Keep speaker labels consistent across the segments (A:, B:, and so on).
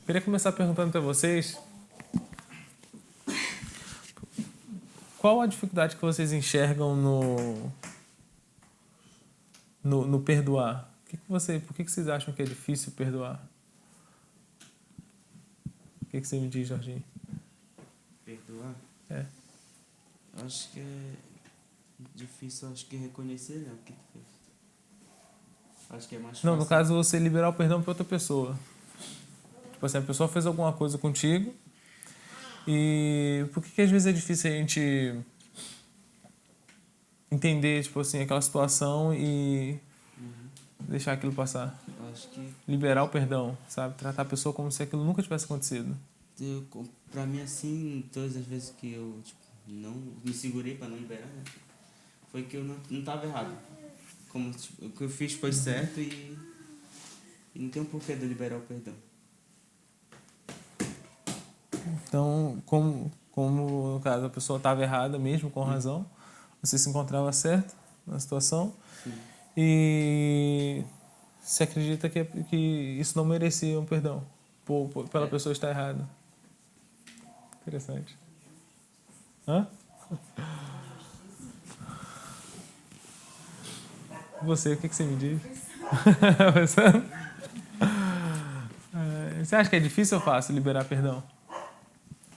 A: Queria começar perguntando para vocês qual a dificuldade que vocês enxergam no perdoar. Por que vocês acham que é difícil perdoar? O que você me diz, Jorginho?
B: Perdoar?
A: É.
B: Acho que é difícil, acho que reconhecer, né, o que tu fez. Acho que é mais fácil.
A: Não, no caso, você liberar o perdão para outra pessoa. Tipo assim, a pessoa fez alguma coisa contigo e por que às vezes é difícil a gente entender, tipo assim, aquela situação e deixar aquilo passar?
B: Acho que
A: Liberar o perdão, sabe? Tratar a pessoa como se aquilo nunca tivesse acontecido.
B: pra mim, assim, todas as vezes que eu não me segurei pra não liberar, né, foi que eu não tava errado. Como, o que eu fiz foi certo e não tem um porquê de eu liberar o perdão.
A: Então, como no caso a pessoa estava errada mesmo, com razão, você se encontrava certo na situação.
B: Sim.
A: E se acredita que isso não merecia um perdão pela pessoa estar errada. Interessante. Hã? Você, o que você me diz? Você acha que é difícil ou fácil liberar perdão?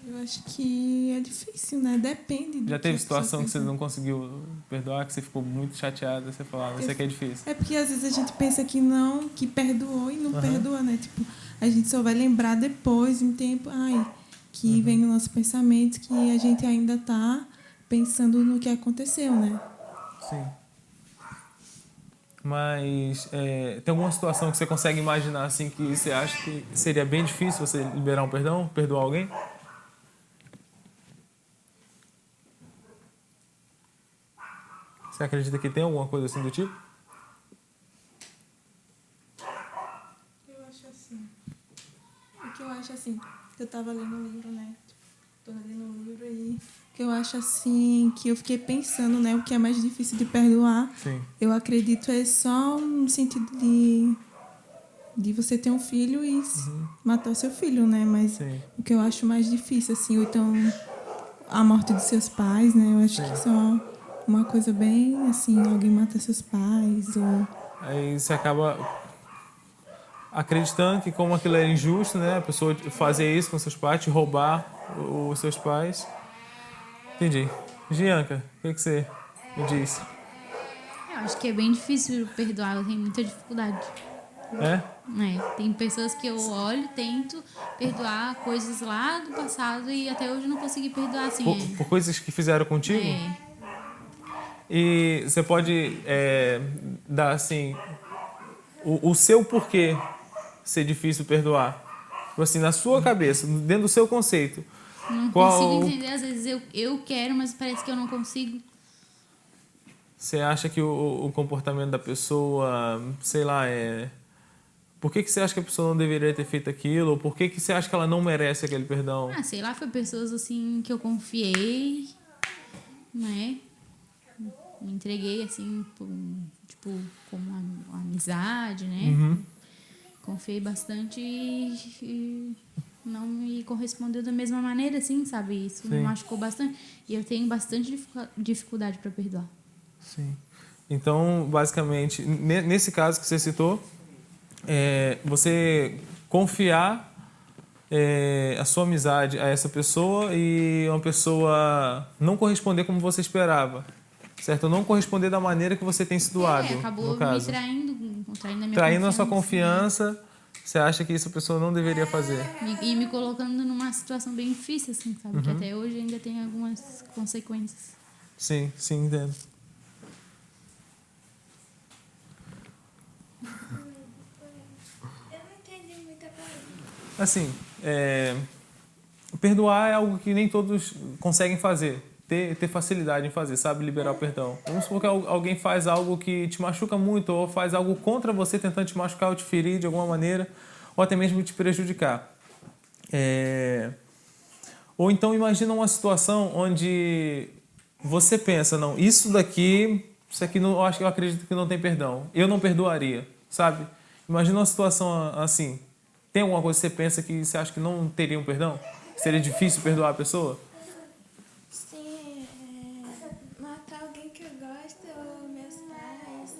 C: Eu acho que é difícil, né? Depende do
A: Já teve
C: que a pessoa
A: situação que você
C: pensa.
A: não conseguiu perdoar, que você ficou muito chateada, você falava, isso aqui é difícil.
C: É porque às vezes a gente pensa que não, que perdoou e não
A: Aham.
C: perdoa, né? Tipo, a gente só vai lembrar depois, em tempo, que vem no nosso pensamento que a gente ainda tá pensando no que aconteceu, né?
A: Sim. Mas tem alguma situação que você consegue imaginar assim que você acha que seria bem difícil você liberar um perdão, perdoar alguém? Você acredita que tem alguma coisa assim do tipo?
C: Eu acho assim. O que eu acho assim, eu tava lendo um livro, né? Tô lendo um livro aí. Que eu acho assim, que eu fiquei pensando, né? O que é mais difícil de perdoar.
A: Sim.
C: Eu acredito é só no sentido de você ter um filho e matar o seu filho, né? Mas
A: Sim.
C: o que eu acho mais difícil, assim, ou então a morte dos seus pais, né? Eu acho que só uma coisa bem assim, alguém mata seus pais, ou...
A: Aí você acaba acreditando que como aquilo é injusto, né? A pessoa fazer isso com seus pais, te roubar os seus pais. Entendi. Gianca, o que você me diz?
D: Eu acho que é bem difícil perdoar, eu tenho muita dificuldade.
A: É?
D: Tem pessoas que eu olho, tento perdoar coisas lá do passado e até hoje eu não consegui perdoar, assim.
A: Por coisas que fizeram contigo?
D: É.
A: E você pode dar assim o seu porquê ser difícil perdoar. Tipo assim, na sua cabeça, dentro do seu conceito.
D: Não
A: Qual
D: consigo entender, às vezes eu quero, mas parece que eu não consigo.
A: você acha que o comportamento da pessoa, sei lá, por que você acha que a pessoa não deveria ter feito aquilo? Ou por que você acha que ela não merece aquele perdão?
D: Sei lá, foi pessoas assim que eu confiei, né? Me entreguei assim, tipo, como uma amizade, né?
A: Uhum.
D: Confiei bastante e não me correspondeu da mesma maneira, assim, sabe? Isso me machucou bastante. E eu tenho bastante dificuldade para perdoar.
A: Sim. Então, basicamente, nesse caso que você citou, você confiar a sua amizade a essa pessoa e uma pessoa não corresponder como você esperava, certo? Não corresponder da maneira que você tem se doado,
D: Acabou
A: no caso.
D: me traindo a minha
A: Traindo a sua
D: confiança.
A: confiança, você acha que isso a pessoa não deveria fazer.
D: E me colocando numa situação bem difícil, assim, sabe? Que até hoje ainda tem algumas consequências.
A: Sim, sim, entendo.
E: Eu não entendi muita coisa.
A: Assim, perdoar é algo que nem todos conseguem fazer. Ter facilidade em fazer, sabe? Liberar o perdão. Vamos supor que alguém faz algo que te machuca muito, ou faz algo contra você, tentando te machucar ou te ferir de alguma maneira, ou até mesmo te prejudicar. Ou então imagina uma situação onde você pensa, não, isso aqui não, eu acredito que não tem perdão. Eu não perdoaria, sabe? Imagina uma situação assim. Tem alguma coisa que você pensa que você acha que não teria um perdão? Seria difícil perdoar a pessoa?
C: Sim, matar alguém que eu gosto, ou meus pais,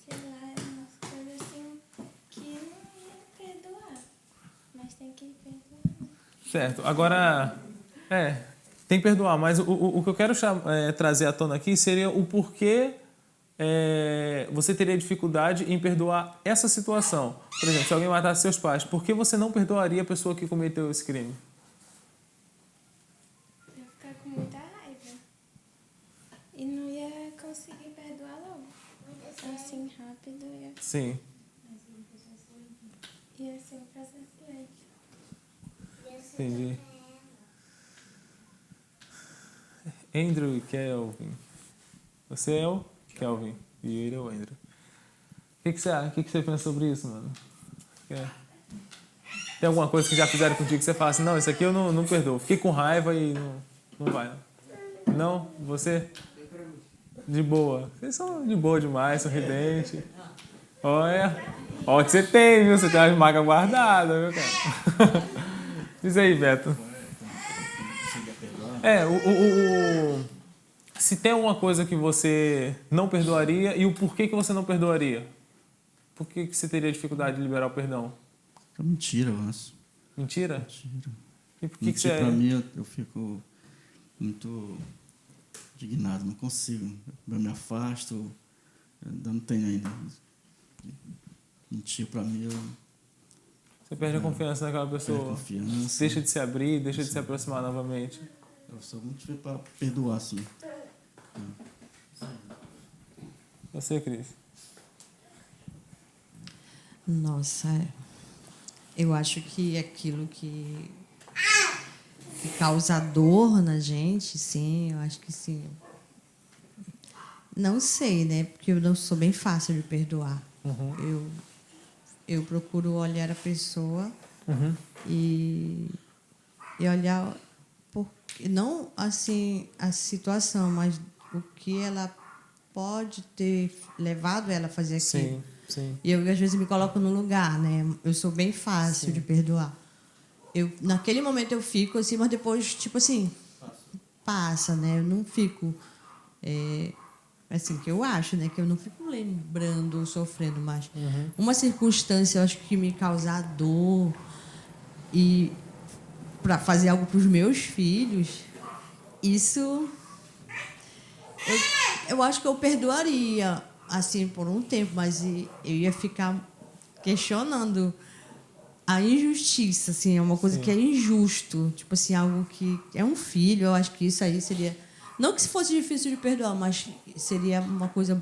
C: sei lá, umas coisas assim que não ia perdoar. Mas tem que perdoar.
A: Certo. Agora, tem que perdoar, mas o que eu quero trazer à tona aqui seria o porquê você teria dificuldade em perdoar essa situação. Por exemplo, se alguém matasse seus pais, por que você não perdoaria a pessoa que cometeu esse crime?
C: Eu ia ficar com muita raiva. E não ia conseguir perdoar logo. Assim, rápido,
A: Sim.
C: ia ser um processo lento.
A: Entendi. Andrew e Kelvin. Você é o Kelvin e ele é o Andrew. O que você acha? O que você pensa sobre isso, mano? Tem alguma coisa que já fizeram contigo que você fala assim, não, isso aqui eu não perdoo. Fiquei com raiva e não vai. Não? Você? De boa. Vocês são de boa demais, sorridente. Olha o que você tem, viu? Você tem umas marcas guardadas, viu, cara? Diz aí, Beto. Se tem alguma coisa que você não perdoaria e o porquê que você não perdoaria? Por que você teria dificuldade de liberar o perdão?
E: É mentira, eu acho.
A: Mentira?
E: Mentira.
A: E por que
E: Mentir
A: você...
E: pra mim, eu fico muito indignado, não consigo. Eu me afasto, eu não tenho ainda. Mentir pra mim,
A: Você perde a confiança naquela pessoa.
E: perco confiança.
A: Deixa de se abrir, deixa de se aproximar novamente.
E: Eu sou muito difícil pra perdoar, assim.
A: Você, Cris?
F: Nossa, eu acho que aquilo que causa dor na gente, sim, eu acho que sim. Não sei, né? Porque eu não sou bem fácil de perdoar. Eu procuro olhar a pessoa e olhar não assim a situação, mas o que ela pode ter levado ela a fazer aquilo.
A: Sim.
F: E eu, às vezes, me coloco no lugar, né? Eu sou bem fácil de perdoar. Naquele momento eu fico assim, mas depois, tipo assim, passa, né? Eu não fico... assim, que eu acho, né? Que eu não fico lembrando ou sofrendo mais. Uma circunstância, eu acho que me causar dor e para fazer algo para os meus filhos, isso... Eu acho que eu perdoaria, assim, por um tempo, mas eu ia ficar questionando a injustiça, assim, é uma coisa que é injusto, tipo assim, algo que é um filho, eu acho que isso aí seria, não que se fosse difícil de perdoar, mas seria uma coisa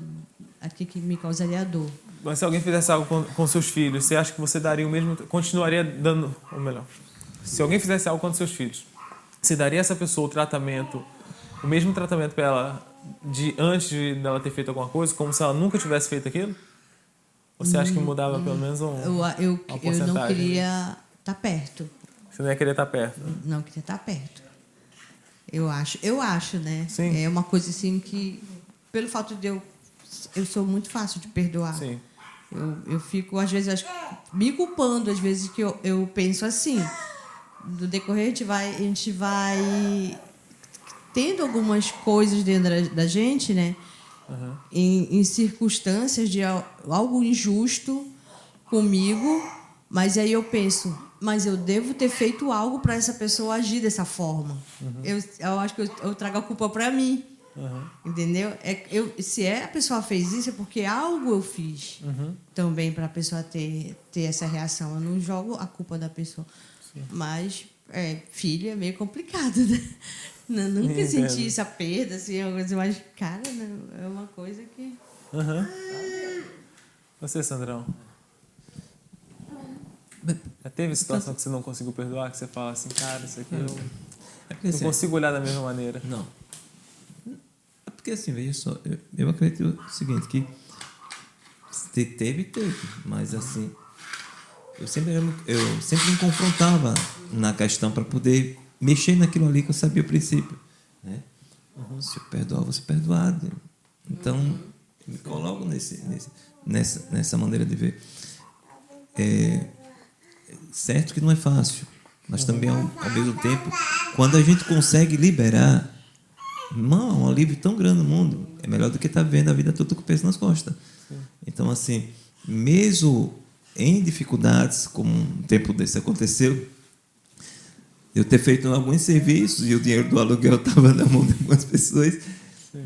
F: aqui que me causaria dor.
A: Mas se alguém fizesse algo com seus filhos, você acha que você daria o mesmo, continuaria dando, ou melhor, se alguém fizesse algo com seus filhos, você daria a essa pessoa o mesmo tratamento para ela de antes dela ter feito alguma coisa, como se ela nunca tivesse feito aquilo? Ou você acha que mudava pelo menos uma porcentagem?
F: Eu não queria estar perto.
A: Você não ia querer estar perto?
F: Não queria estar perto. Eu acho, né?
A: Sim.
F: É uma coisa assim que, pelo fato de eu sou muito fácil de perdoar.
A: Sim.
F: Eu fico, às vezes, me culpando, às vezes, que eu penso assim. Do decorrer, a gente vai tendo algumas coisas dentro da gente, né? Em circunstâncias de algo injusto comigo, mas aí eu penso, mas eu devo ter feito algo para essa pessoa agir dessa forma. Eu acho que eu trago a culpa para mim, entendeu? Se a pessoa fez isso, é porque algo eu fiz também para a pessoa ter essa reação. Eu não jogo a culpa da pessoa. Sim. Mas filho é meio complicado, né? Nunca senti essa perda, assim, mas, cara, é uma coisa que...
A: Você, Sandrão? Já teve situação que você não conseguiu perdoar, que você fala assim, cara, isso aqui eu não consigo olhar da mesma maneira?
G: Não. É porque, assim, veja só, eu acredito o seguinte, que teve, mas, assim, eu sempre me confrontava na questão para poder mexer naquilo ali que eu sabia o princípio, né? Se eu perdoar, eu vou ser perdoado. Então, me coloco nessa maneira de ver. certo que não é fácil, mas também ao mesmo tempo, quando a gente consegue liberar, irmão, é um alívio tão grande no mundo, é melhor do que estar vendo a vida toda com o peso nas costas. Então, assim, mesmo em dificuldades, como um tempo desse aconteceu, eu ter feito alguns serviços e o dinheiro do aluguel estava na mão de algumas pessoas,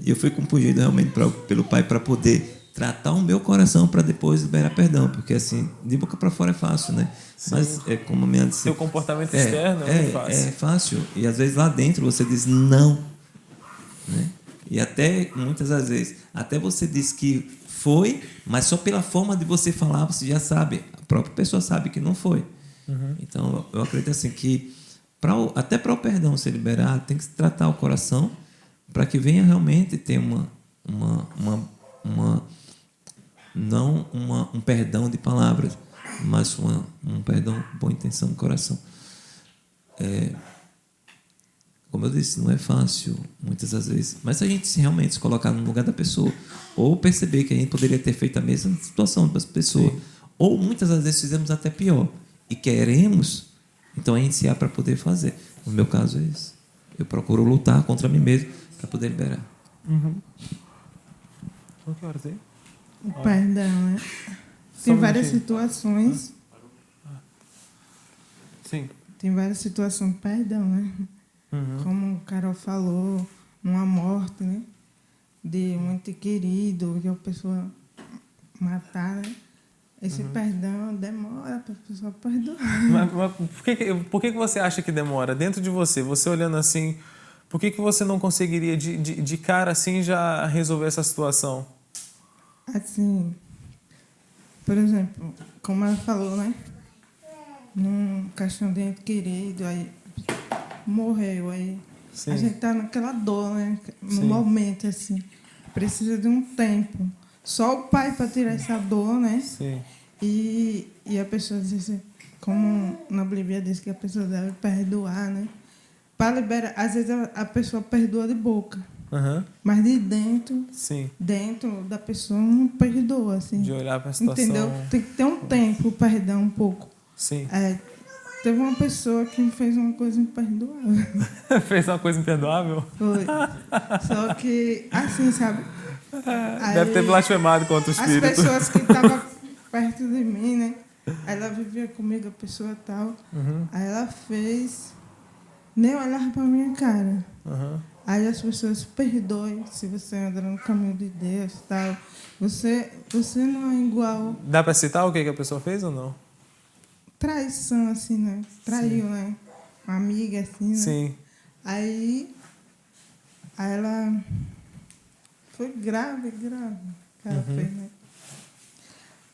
G: e eu fui compungido realmente pelo Pai para poder tratar o meu coração para depois liberar perdão, porque assim, de boca para fora é fácil, né?
A: Sim.
G: Mas é como a minha disse,
A: Seu comportamento externo é muito fácil.
G: É fácil, e às vezes lá dentro você diz não, né? E até muitas das vezes, até você diz que foi, mas só pela forma de você falar você já sabe, a própria pessoa sabe que não foi. Então eu acredito assim que até para o perdão ser liberado tem que se tratar o coração para que venha realmente ter não um perdão de palavras, mas um perdão, boa intenção do coração. Como eu disse, não é fácil muitas das vezes, mas se a gente realmente se colocar no lugar da pessoa, ou perceber que a gente poderia ter feito a mesma situação para as pessoas, ou muitas das vezes fizemos até pior, e queremos, então é iniciar para poder fazer. No meu caso é isso. Eu procuro lutar contra mim mesmo para poder liberar.
A: Que horas aí?
C: O perdão, né? Tem várias situações.
A: Sim.
C: Tem várias situações de perdão, né? Como o Carol falou, uma morte, né? De um ente querido, que a pessoa matar, né? Esse perdão demora para a pessoa perdoar.
A: Mas por que você acha que demora? Dentro de você, você olhando assim, por que você não conseguiria de cara assim já resolver essa situação?
C: Assim, por exemplo, como ela falou, né? Num caixão de ente querido, aí morreu, aí
A: Sim.
C: a gente tá naquela dor, né? No
A: Sim.
C: momento, assim, precisa de um tempo. Só o Pai para tirar essa dor, né?
A: Sim.
C: E a pessoa diz assim, como na Bíblia diz que a pessoa deve perdoar, né? Para liberar, às vezes a pessoa perdoa de boca, mas de dentro,
A: Sim.
C: dentro da pessoa não perdoa, assim.
A: De olhar para a situação.
C: Entendeu? Tem que ter um tempo, o perdão, um pouco.
A: Sim.
C: Teve uma pessoa que me fez uma coisa imperdoável.
A: Fez uma coisa imperdoável?
C: Foi. Só que, assim, sabe?
A: Deve ter blasfemado contra o
C: As
A: Espírito.
C: pessoas que estavam perto de mim, né? Ela vivia comigo, a pessoa tal. Aí ela fez... Nem olhava pra minha cara. Aí as pessoas, perdoem se você anda no caminho de Deus tal. Você não é igual...
A: Dá para citar o que a pessoa fez ou não?
C: Traição, assim, né? Traiu, né? Uma amiga, assim, né?
A: Sim.
C: Aí ela... Foi grave que ela fez, né?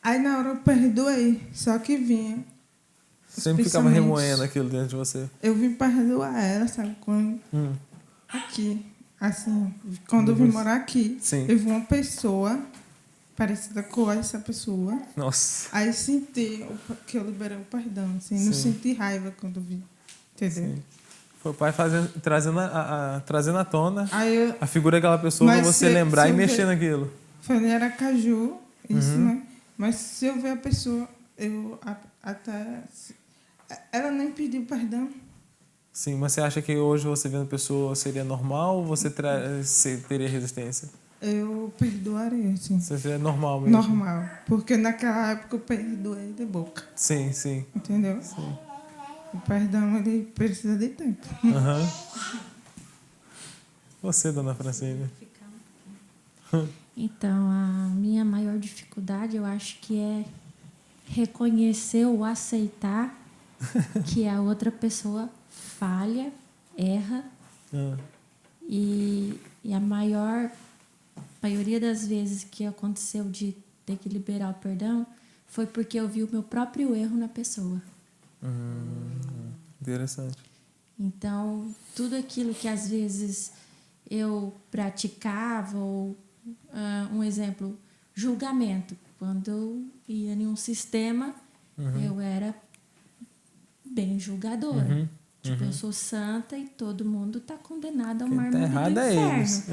C: Aí na hora eu perdoei, só que vinha.
A: Sempre ficava remoendo aquilo dentro de você.
C: Eu vim perdoar ela, sabe? Quando... Aqui, assim, quando eu vim morar aqui,
A: Sim.
C: eu vi uma pessoa parecida com essa pessoa.
A: Nossa.
C: Aí senti que eu liberei o perdão, assim, não senti raiva quando vi, entendeu?
A: Sim. Foi o Pai trazendo à tona
C: Aí
A: a figura daquela pessoa para você lembrar e mexer naquilo.
C: Foi em Aracaju, isso, né? Mas se eu ver a pessoa, até... Ela nem pediu perdão.
A: Sim, mas você acha que hoje você vendo a pessoa seria normal ou você teria resistência?
C: Eu perdoaria, assim.
A: Você seria normal mesmo?
C: Normal. Porque naquela época eu perdoei de boca.
A: Sim, sim.
C: Entendeu?
A: Sim.
C: O perdão, ele precisa de tempo.
A: Você, dona Francine.
D: Então, a minha maior dificuldade, eu acho que é reconhecer ou aceitar que a outra pessoa falha, erra. E a maioria das vezes que aconteceu de ter que liberar o perdão foi porque eu vi o meu próprio erro na pessoa.
A: Interessante.
D: Então, tudo aquilo que às vezes eu praticava, ou um exemplo, julgamento. Quando eu ia em um sistema, eu era bem julgadora. Tipo, eu sou santa e todo mundo está condenado ao mármore do inferno.
A: É eles.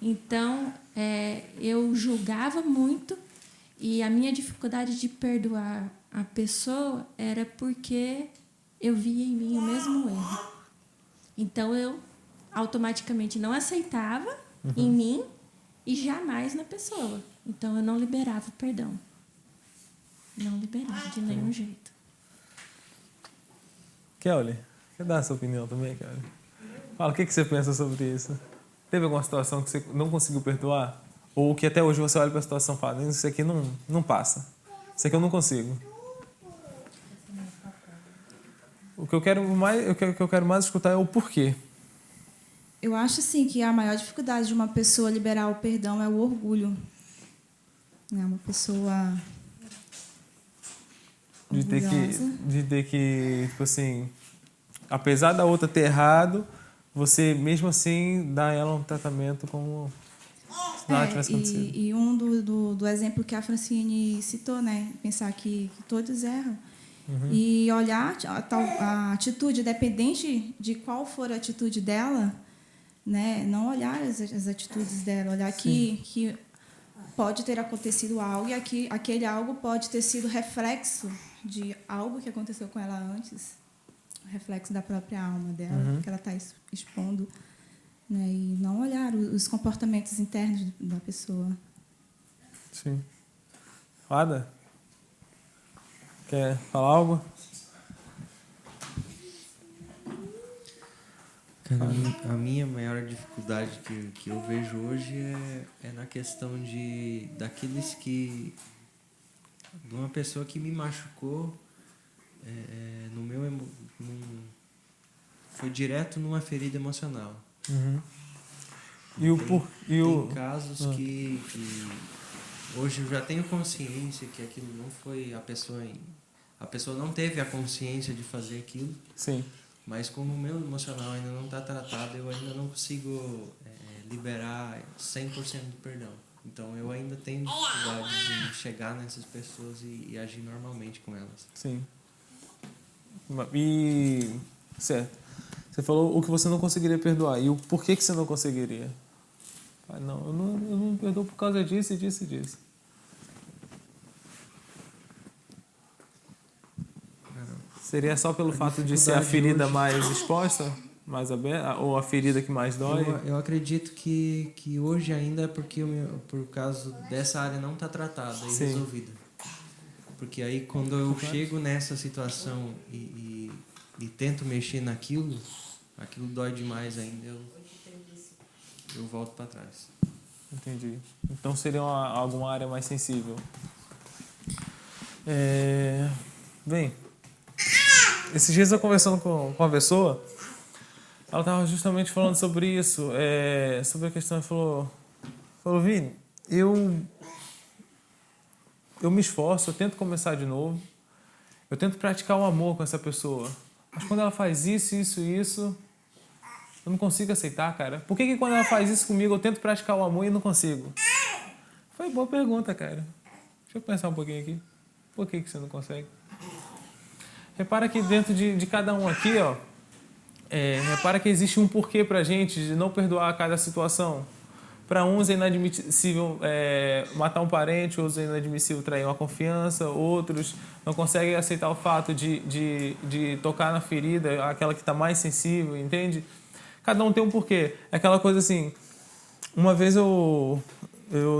D: Então, eu julgava muito E a minha dificuldade de perdoar a pessoa era porque eu via em mim o mesmo erro. Então eu automaticamente não aceitava em mim e jamais na pessoa. Então eu não liberava o perdão. Não liberava de nenhum jeito.
A: Kelly, quer dar a sua opinião também, Kelly? Fala, o que você pensa sobre isso? Teve alguma situação que você não conseguiu perdoar? Ou que até hoje você olha para a situação e fala, isso aqui não passa. Isso aqui eu não consigo. O que eu quero mais escutar é o porquê.
C: Eu acho assim que a maior dificuldade de uma pessoa liberar o perdão é o orgulho. É uma pessoa
A: De
C: orgulhosa.
A: ter que, tipo assim, apesar da outra ter errado, você mesmo assim dá a ela um tratamento como se nada tivesse acontecido.
C: E um do exemplo que a Francine citou, né? Pensar que todos erram. E olhar a atitude, independente de qual for a atitude dela, né? Não olhar as atitudes dela, olhar que pode ter acontecido algo e aquele algo pode ter sido reflexo de algo que aconteceu com ela antes, reflexo da própria alma dela, que ela está expondo, né? E não olhar os comportamentos internos da pessoa.
A: Sim. Ada? Quer falar algo?
H: Cara, a minha maior dificuldade que eu vejo hoje é na questão daqueles que... de uma pessoa que me machucou foi direto numa ferida emocional.
A: Tem
H: casos que hoje eu já tenho consciência que aquilo não foi a pessoa não teve a consciência de fazer aquilo.
A: Sim.
H: Mas como o meu emocional ainda não está tratado, eu ainda não consigo liberar 100% do perdão. Então eu ainda tenho dificuldade de chegar nessas pessoas e agir normalmente com elas.
A: Sim. E... certo. Você falou o que você não conseguiria perdoar. E o porquê que você não conseguiria? Ah, não, eu não perdoo por causa disso e disso e disso. Seria só pelo fato de ser a ferida mais exposta, mais aberta, ou a ferida que mais dói?
H: Eu acredito que hoje ainda é porque por causa dessa área não está tratada e
A: Sim.
H: resolvida. Porque aí quando eu chego nessa situação e tento mexer naquilo, aquilo dói demais ainda, eu volto para trás.
A: Entendi. Então seria alguma área mais sensível. Bem, esses dias eu conversando com uma pessoa, ela estava justamente falando sobre isso, sobre a questão, falou, Vini, eu me esforço, eu tento começar de novo, eu tento praticar o amor com essa pessoa, mas quando ela faz isso, eu não consigo aceitar, cara. Por que quando ela faz isso comigo, eu tento praticar o amor e não consigo? Foi boa pergunta, cara. Deixa eu pensar um pouquinho aqui. Por que você não consegue? Repara que dentro de cada um aqui, ó, repara que existe um porquê pra gente de não perdoar cada situação. Para uns é inadmissível matar um parente, outros é inadmissível trair uma confiança, outros não conseguem aceitar o fato de tocar na ferida, aquela que está mais sensível, entende? Cada um tem um porquê. É aquela coisa assim, uma vez eu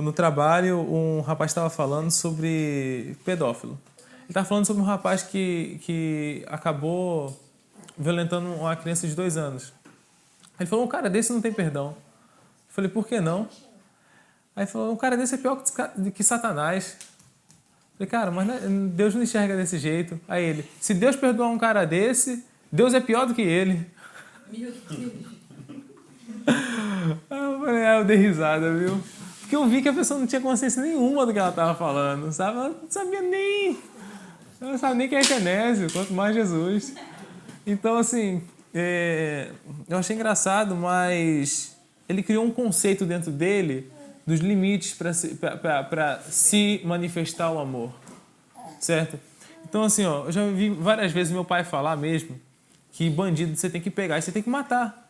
A: no trabalho, um rapaz estava falando sobre pedófilo. Ele estava falando sobre um rapaz que acabou violentando uma criança de 2 anos. Ele falou, um cara desse não tem perdão. Eu falei, por que não? Aí ele falou, um cara desse é pior que Satanás. Eu falei, cara, mas Deus não enxerga desse jeito. Aí ele, se Deus perdoar um cara desse, Deus é pior do que ele.
F: Meu Deus.
A: Eu falei, eu dei risada, viu? Porque eu vi que a pessoa não tinha consciência nenhuma do que ela estava falando, sabe? Ela não sabia nem... Ela não sabe nem quem é Genésio, quanto mais Jesus. Então, assim, eu achei engraçado, mas ele criou um conceito dentro dele dos limites para se manifestar o amor, certo? Então, assim, ó, eu já vi várias vezes meu pai falar mesmo que bandido você tem que pegar e você tem que matar.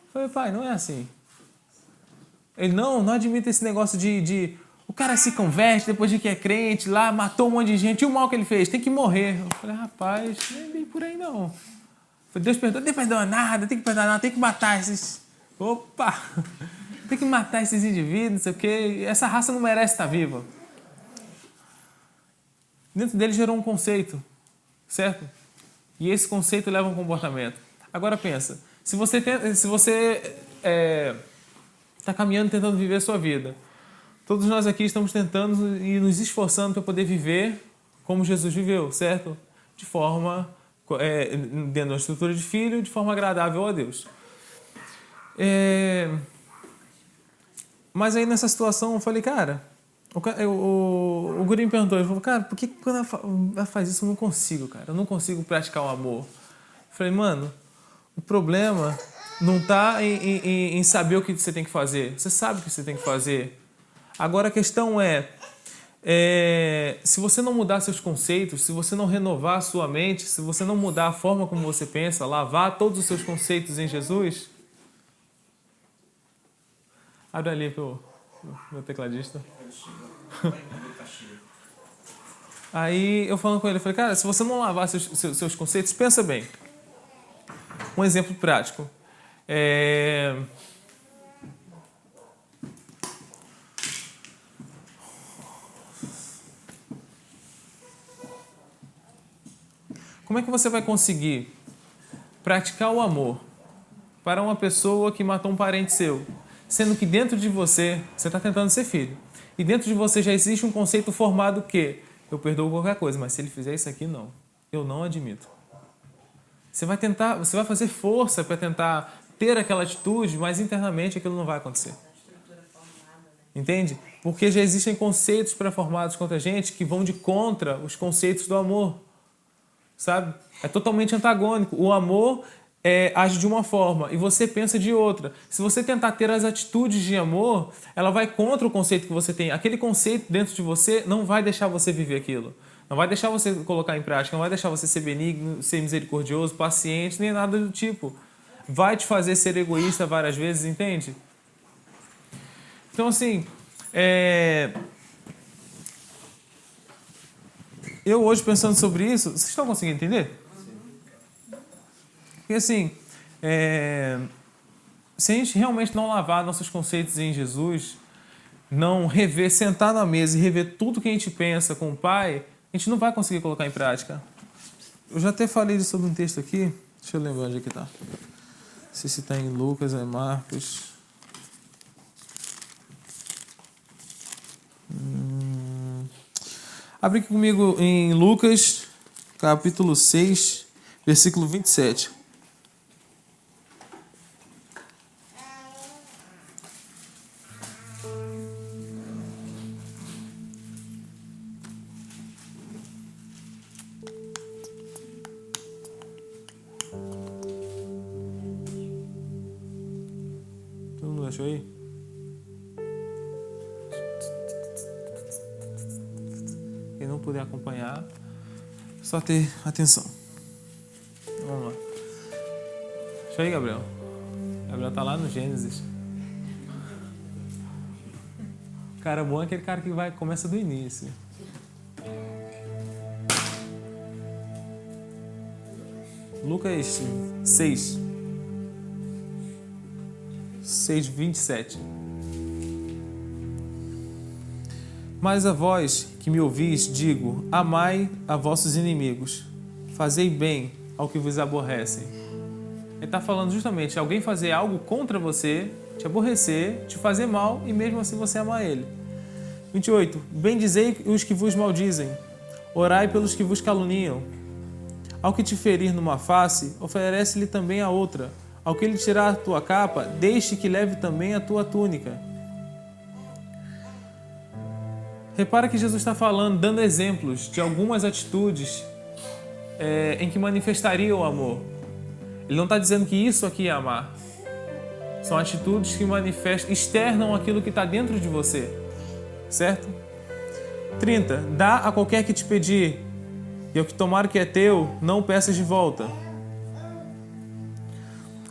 A: Eu falei, pai, não é assim. Ele, não admita esse negócio de O cara se converte depois de que é crente, lá matou um monte de gente. E o mal que ele fez? Tem que morrer. Eu falei, rapaz, não é bem por aí não. Eu falei, Deus perdoa, não tem que perdoar nada, tem que perdoar nada, tem que matar esses... Opa! Tem que matar esses indivíduos, não sei o quê. Essa raça não merece estar viva. Dentro dele gerou um conceito, certo? E esse conceito leva a um comportamento. Agora pensa, se você está caminhando, tentando viver a sua vida, todos nós aqui estamos tentando e nos esforçando para poder viver como Jesus viveu, certo? De forma, dentro da estrutura de filho, de forma agradável a Deus. Mas aí nessa situação eu falei, cara, o guri me perguntou, ele falou, cara, por que quando ela faz isso eu não consigo, cara? Eu não consigo praticar o amor. Eu falei, mano, o problema não está em saber o que você tem que fazer. Você sabe o que você tem que fazer. Agora a questão se você não mudar seus conceitos, se você não renovar a sua mente, se você não mudar a forma como você pensa, lavar todos os seus conceitos em Jesus... Abre ali pro meu tecladista. Aí eu falando com ele, eu falei, cara, se você não lavar seus conceitos, pensa bem. Um exemplo prático. Como é que você vai conseguir praticar o amor para uma pessoa que matou um parente seu, sendo que dentro de você está tentando ser filho, e dentro de você já existe um conceito formado que eu perdoo qualquer coisa, mas se ele fizer isso aqui, não. Eu não admito. Você vai fazer força para tentar ter aquela atitude, mas internamente aquilo não vai acontecer. Entende? Porque já existem conceitos pré-formados contra a gente que vão de contra os conceitos do amor. Sabe? É totalmente antagônico. O amor age de uma forma e você pensa de outra. Se você tentar ter as atitudes de amor, ela vai contra o conceito que você tem. Aquele conceito dentro de você não vai deixar você viver aquilo. Não vai deixar você colocar em prática, não vai deixar você ser benigno, ser misericordioso, paciente, nem nada do tipo. Vai te fazer ser egoísta várias vezes, entende? Então, assim, eu hoje pensando sobre isso, vocês estão conseguindo entender? Porque assim, se a gente realmente não lavar nossos conceitos em Jesus, não sentar na mesa e rever tudo que a gente pensa com o Pai, a gente não vai conseguir colocar em prática. Eu já até falei sobre um texto aqui, deixa eu lembrar onde é que está. Não sei se está em Lucas ou em Marcos. Abre aqui comigo em Lucas, capítulo 6, versículo 27. Todo mundo achou aí? Quem não puder acompanhar, só ter atenção. Vamos lá. Deixa aí, Gabriel. Gabriel tá lá no Gênesis. O cara bom é aquele cara que começa do início. Lucas 6, 27. Mas a vós que me ouvis, digo, amai a vossos inimigos, fazei bem ao que vos aborrecem. Ele está falando justamente de alguém fazer algo contra você, te aborrecer, te fazer mal e mesmo assim você amar ele. 28. Bendizei os que vos maldizem, orai pelos que vos caluniam. Ao que te ferir numa face, oferece-lhe também a outra. Ao que lhe tirar a tua capa, deixe que leve também a tua túnica. Repara que Jesus está falando, dando exemplos de algumas atitudes em que manifestaria o amor. Ele não está dizendo que isso aqui é amar. São atitudes que externam aquilo que está dentro de você. Certo? 30. Dá a qualquer que te pedir, e ao que tomar o que é teu, não o peças de volta.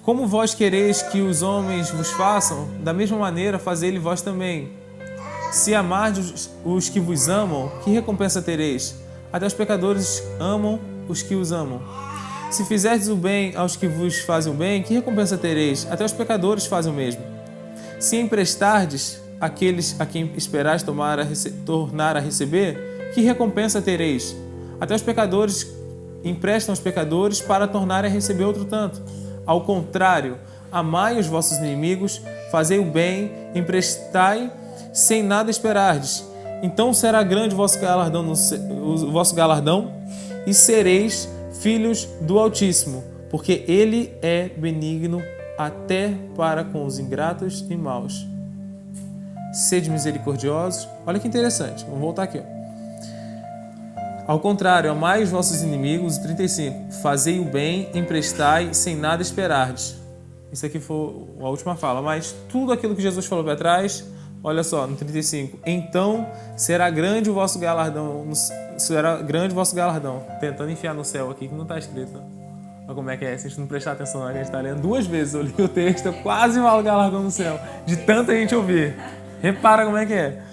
A: Como vós quereis que os homens vos façam, da mesma maneira fazei-lhe vós também. Se amardes os que vos amam, que recompensa tereis? Até os pecadores amam os que os amam. Se fizerdes o bem aos que vos fazem o bem, que recompensa tereis? Até os pecadores fazem o mesmo. Se emprestardes àqueles a quem esperais tornar a receber, que recompensa tereis? Até os pecadores emprestam aos pecadores para tornarem a receber outro tanto. Ao contrário, amai os vossos inimigos, fazei o bem, emprestai sem nada esperardes. Então será grande o vosso galardão e sereis filhos do Altíssimo, porque Ele é benigno até para com os ingratos e maus. Sede misericordiosos. Olha que interessante. Vamos voltar aqui. Ao contrário, amai os vossos inimigos. 35. Fazei o bem, emprestai, sem nada esperardes. Isso aqui foi a última fala. Mas tudo aquilo que Jesus falou para trás, olha só, no 35. Então será grande o vosso galardão. Será grande o vosso galardão. Tentando enfiar no céu aqui, que não está escrito. Olha como é que é. Se a gente não prestar atenção, a gente está lendo 2 vezes. Eu li o texto, eu quase falo galardão no céu. De tanta gente ouvir. Repara como é que é.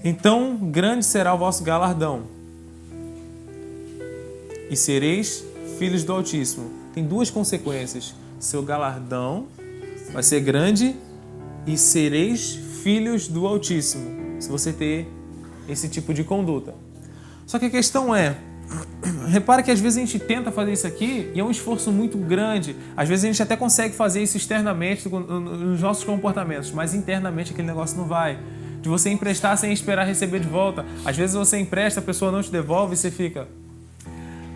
A: Então grande será o vosso galardão. E sereis filhos do Altíssimo. Tem 2 consequências. Seu galardão vai ser grande e sereis filhos do Altíssimo, se você ter esse tipo de conduta. Só que a questão é, repara que às vezes a gente tenta fazer isso aqui e é um esforço muito grande. Às vezes a gente até consegue fazer isso externamente nos nossos comportamentos, mas internamente aquele negócio não vai. De você emprestar sem esperar receber de volta. Às vezes você empresta, a pessoa não te devolve e você fica...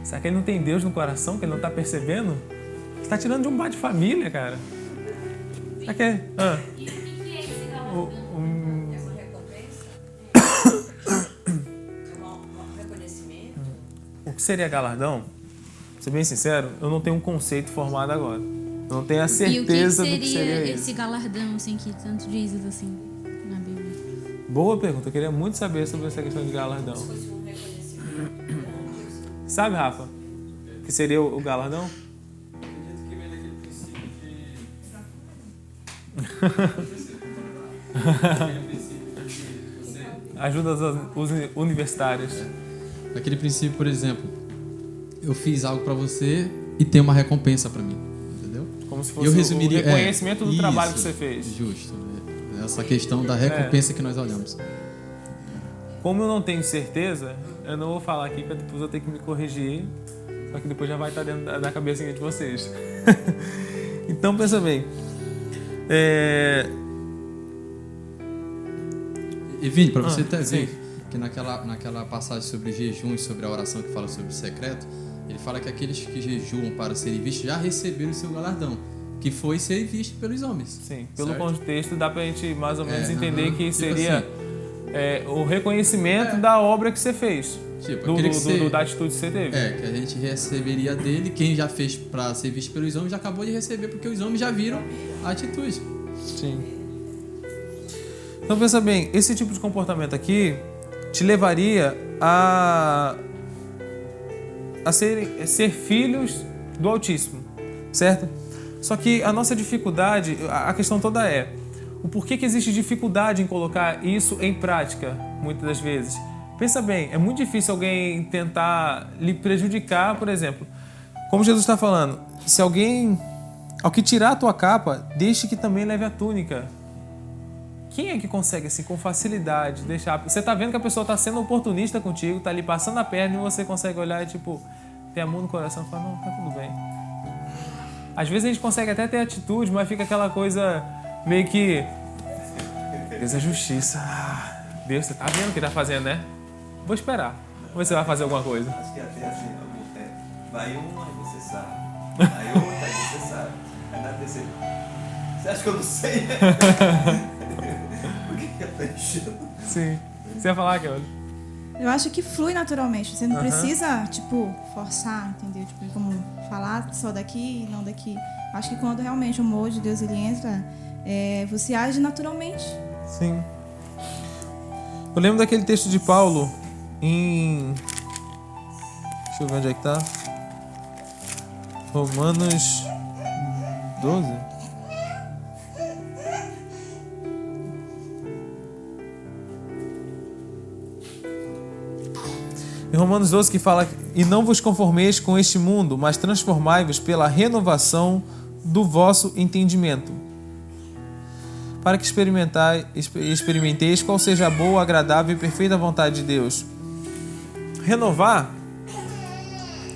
A: Será que ele não tem Deus no coração, que ele não está percebendo? Você está tirando de um bar de família, cara. Será que é?
I: E o que é esse galardão? É uma recompensa? É um reconhecimento?
A: O que seria galardão? Pra ser bem sincero, eu não tenho um conceito formado agora. Eu não tenho a certeza do que seria
J: esse galardão, assim, que tanto dizes, assim, na Bíblia?
A: Boa pergunta. Eu queria muito saber sobre essa questão de galardão.
I: Se fosse um reconhecimento.
A: Sabe, Rafa, o que seria o galardão?
E: Acredito que vem daquele princípio de...
A: Ajuda os universitários.
K: Aquele princípio, por exemplo, eu fiz algo para você e tem uma recompensa para mim, entendeu?
A: Como se fosse
K: eu resumiria,
A: o reconhecimento do
K: isso,
A: trabalho que você fez.
K: Justo. Essa questão da recompensa que nós olhamos.
A: Como eu não tenho certeza, eu não vou falar aqui para depois eu ter que me corrigir, só que depois já vai estar dentro da cabecinha de vocês. Então, pensa bem.
K: E Vini, para você até ver que naquela passagem sobre jejum e sobre a oração que fala sobre o secreto, ele fala que aqueles que jejuam para serem vistos já receberam o seu galardão, que foi ser visto pelos homens.
A: Sim, pelo
K: certo?
A: contexto dá pra gente mais ou menos entender que
K: tipo
A: seria
K: assim,
A: o reconhecimento da obra que você fez,
K: tipo,
A: da atitude que você teve.
K: que a gente receberia dele, quem já fez para ser visto pelos homens já acabou de receber, porque os homens já viram a atitude.
A: Sim. Então pensa bem, esse tipo de comportamento aqui te levaria a ser filhos do Altíssimo, certo? Só que a nossa dificuldade, a questão toda é o porquê que existe dificuldade em colocar isso em prática, muitas das vezes. Pensa bem, é muito difícil alguém tentar lhe prejudicar, por exemplo. Como Jesus está falando, se alguém, ao que tirar a tua capa, deixe que também leve a túnica. Quem é que consegue, assim, com facilidade, deixar... Você tá vendo que a pessoa está sendo oportunista contigo, tá ali passando a perna e você consegue olhar e, tipo, ter amor no coração e falar, não, tá tudo bem. Às vezes a gente consegue até ter atitude, mas fica aquela coisa meio que... Deus é justiça. Deus, você tá vendo o que tá fazendo, né? Vou esperar. Vamos ver se você vai fazer alguma coisa.
G: Acho que até assim, vai um, aí você sabe. Aí outro, aí você sabe. Aí na terceira. Você acha que eu não sei? Por que eu tô enchendo?
A: Sim. Você ia falar, Kelly?
C: Eu acho que flui naturalmente. Você não precisa, tipo, forçar, entendeu? Tipo, como falar só daqui e não daqui. Acho que quando realmente o amor de Deus ele entra, você age naturalmente.
A: Sim. Eu lembro daquele texto de Paulo em... Deixa eu ver onde é que tá. Romanos 12. Em Romanos 12 que fala: e não vos conformeis com este mundo, mas transformai-vos pela renovação do vosso entendimento, para que experimenteis qual seja a boa, agradável e perfeita vontade de Deus. Renovar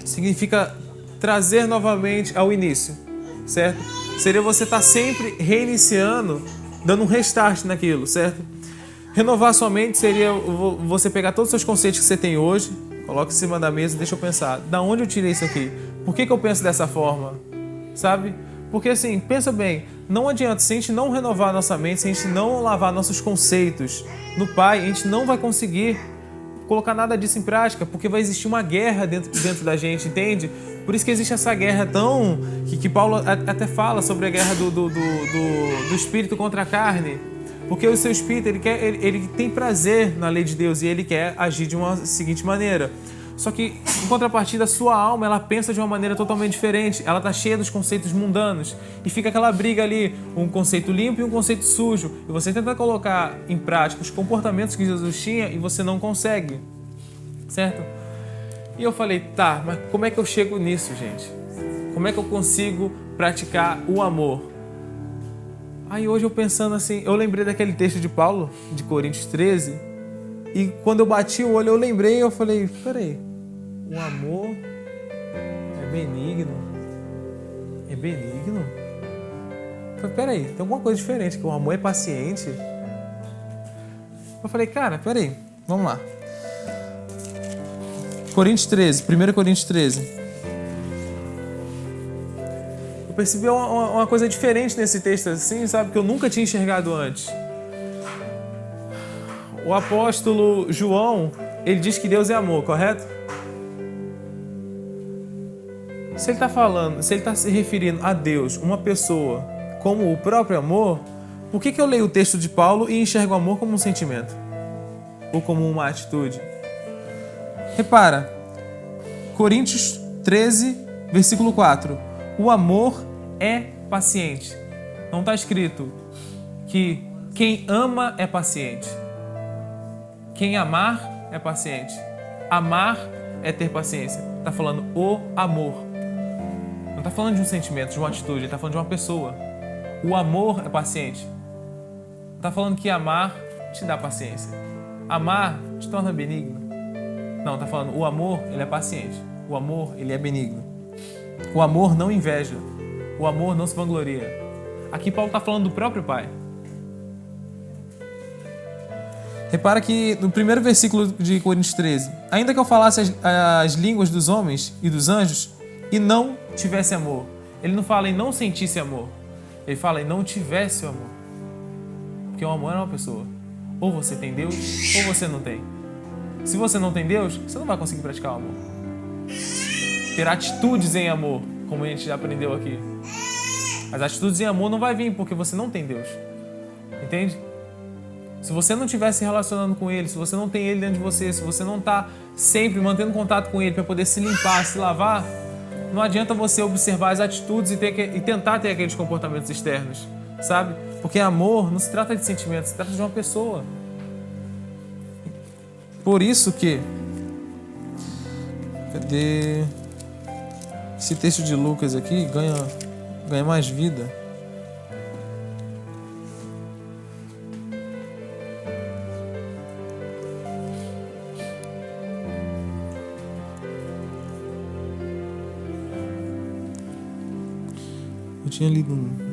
A: significa trazer novamente ao início, certo? Seria você estar sempre reiniciando, dando um restart naquilo, certo? Renovar sua mente seria você pegar todos os seus conceitos que você tem hoje, coloca em cima da mesa e deixa eu pensar, da onde eu tirei isso aqui? Por que eu penso dessa forma? Sabe? Porque assim, pensa bem, não adianta, se a gente não renovar a nossa mente, se a gente não lavar nossos conceitos no Pai, a gente não vai conseguir colocar nada disso em prática, porque vai existir uma guerra dentro da gente, entende? Por isso que existe essa guerra tão... que Paulo até fala sobre a guerra do espírito contra a carne. Porque o seu espírito, ele tem prazer na lei de Deus e ele quer agir de uma seguinte maneira. Só que, em contrapartida, a sua alma, ela pensa de uma maneira totalmente diferente. Ela está cheia dos conceitos mundanos. E fica aquela briga ali, um conceito limpo e um conceito sujo. E você tenta colocar em prática os comportamentos que Jesus tinha e você não consegue. Certo? E eu falei, tá, mas como é que eu chego nisso, gente? Como é que eu consigo praticar o amor? Aí hoje eu pensando assim, eu lembrei daquele texto de Paulo, de Coríntios 13, e quando eu bati o olho eu lembrei, eu falei, peraí, o amor é benigno? É benigno? Eu falei, peraí, tem alguma coisa diferente, que o amor é paciente. Eu falei, cara, peraí, vamos lá. Coríntios 13, 1 Coríntios 13. Eu percebi uma coisa diferente nesse texto, assim, sabe? Que eu nunca tinha enxergado antes. O apóstolo João, ele diz que Deus é amor, correto? Se ele está falando, se ele está se referindo a Deus, uma pessoa, como o próprio amor, por que eu leio o texto de Paulo e enxergo o amor como um sentimento? Ou como uma atitude? Repara, Coríntios 13, versículo 4. O amor é paciente. Não está escrito que quem ama é paciente. Quem amar é paciente. Amar é ter paciência. Está falando o amor. Não está falando de um sentimento, de uma atitude. Está falando de uma pessoa. O amor é paciente. Não está falando que amar te dá paciência. Amar te torna benigno. Não, está falando o amor, ele é paciente. O amor, ele é benigno. O amor não inveja. O amor não se vangloria. Aqui Paulo está falando do próprio Pai. Repara que no primeiro versículo de Coríntios 13, ainda que eu falasse as línguas dos homens e dos anjos e não tivesse amor. Ele não fala em não sentisse amor. Ele fala em não tivesse o amor. Porque o amor é uma pessoa. Ou você tem Deus, ou você não tem. Se você não tem Deus, você não vai conseguir praticar o amor. Ter atitudes em amor, como a gente já aprendeu aqui. As atitudes em amor não vai vir porque você não tem Deus. Entende? Se você não estiver se relacionando com Ele, se você não tem Ele dentro de você, se você não está sempre mantendo contato com Ele para poder se limpar, se lavar, não adianta você observar as atitudes e tentar ter aqueles comportamentos externos, sabe? Porque amor não se trata de sentimentos, se trata de uma pessoa. Por isso que... Cadê? Esse texto de Lucas aqui ganha mais vida. Eu tinha lido um...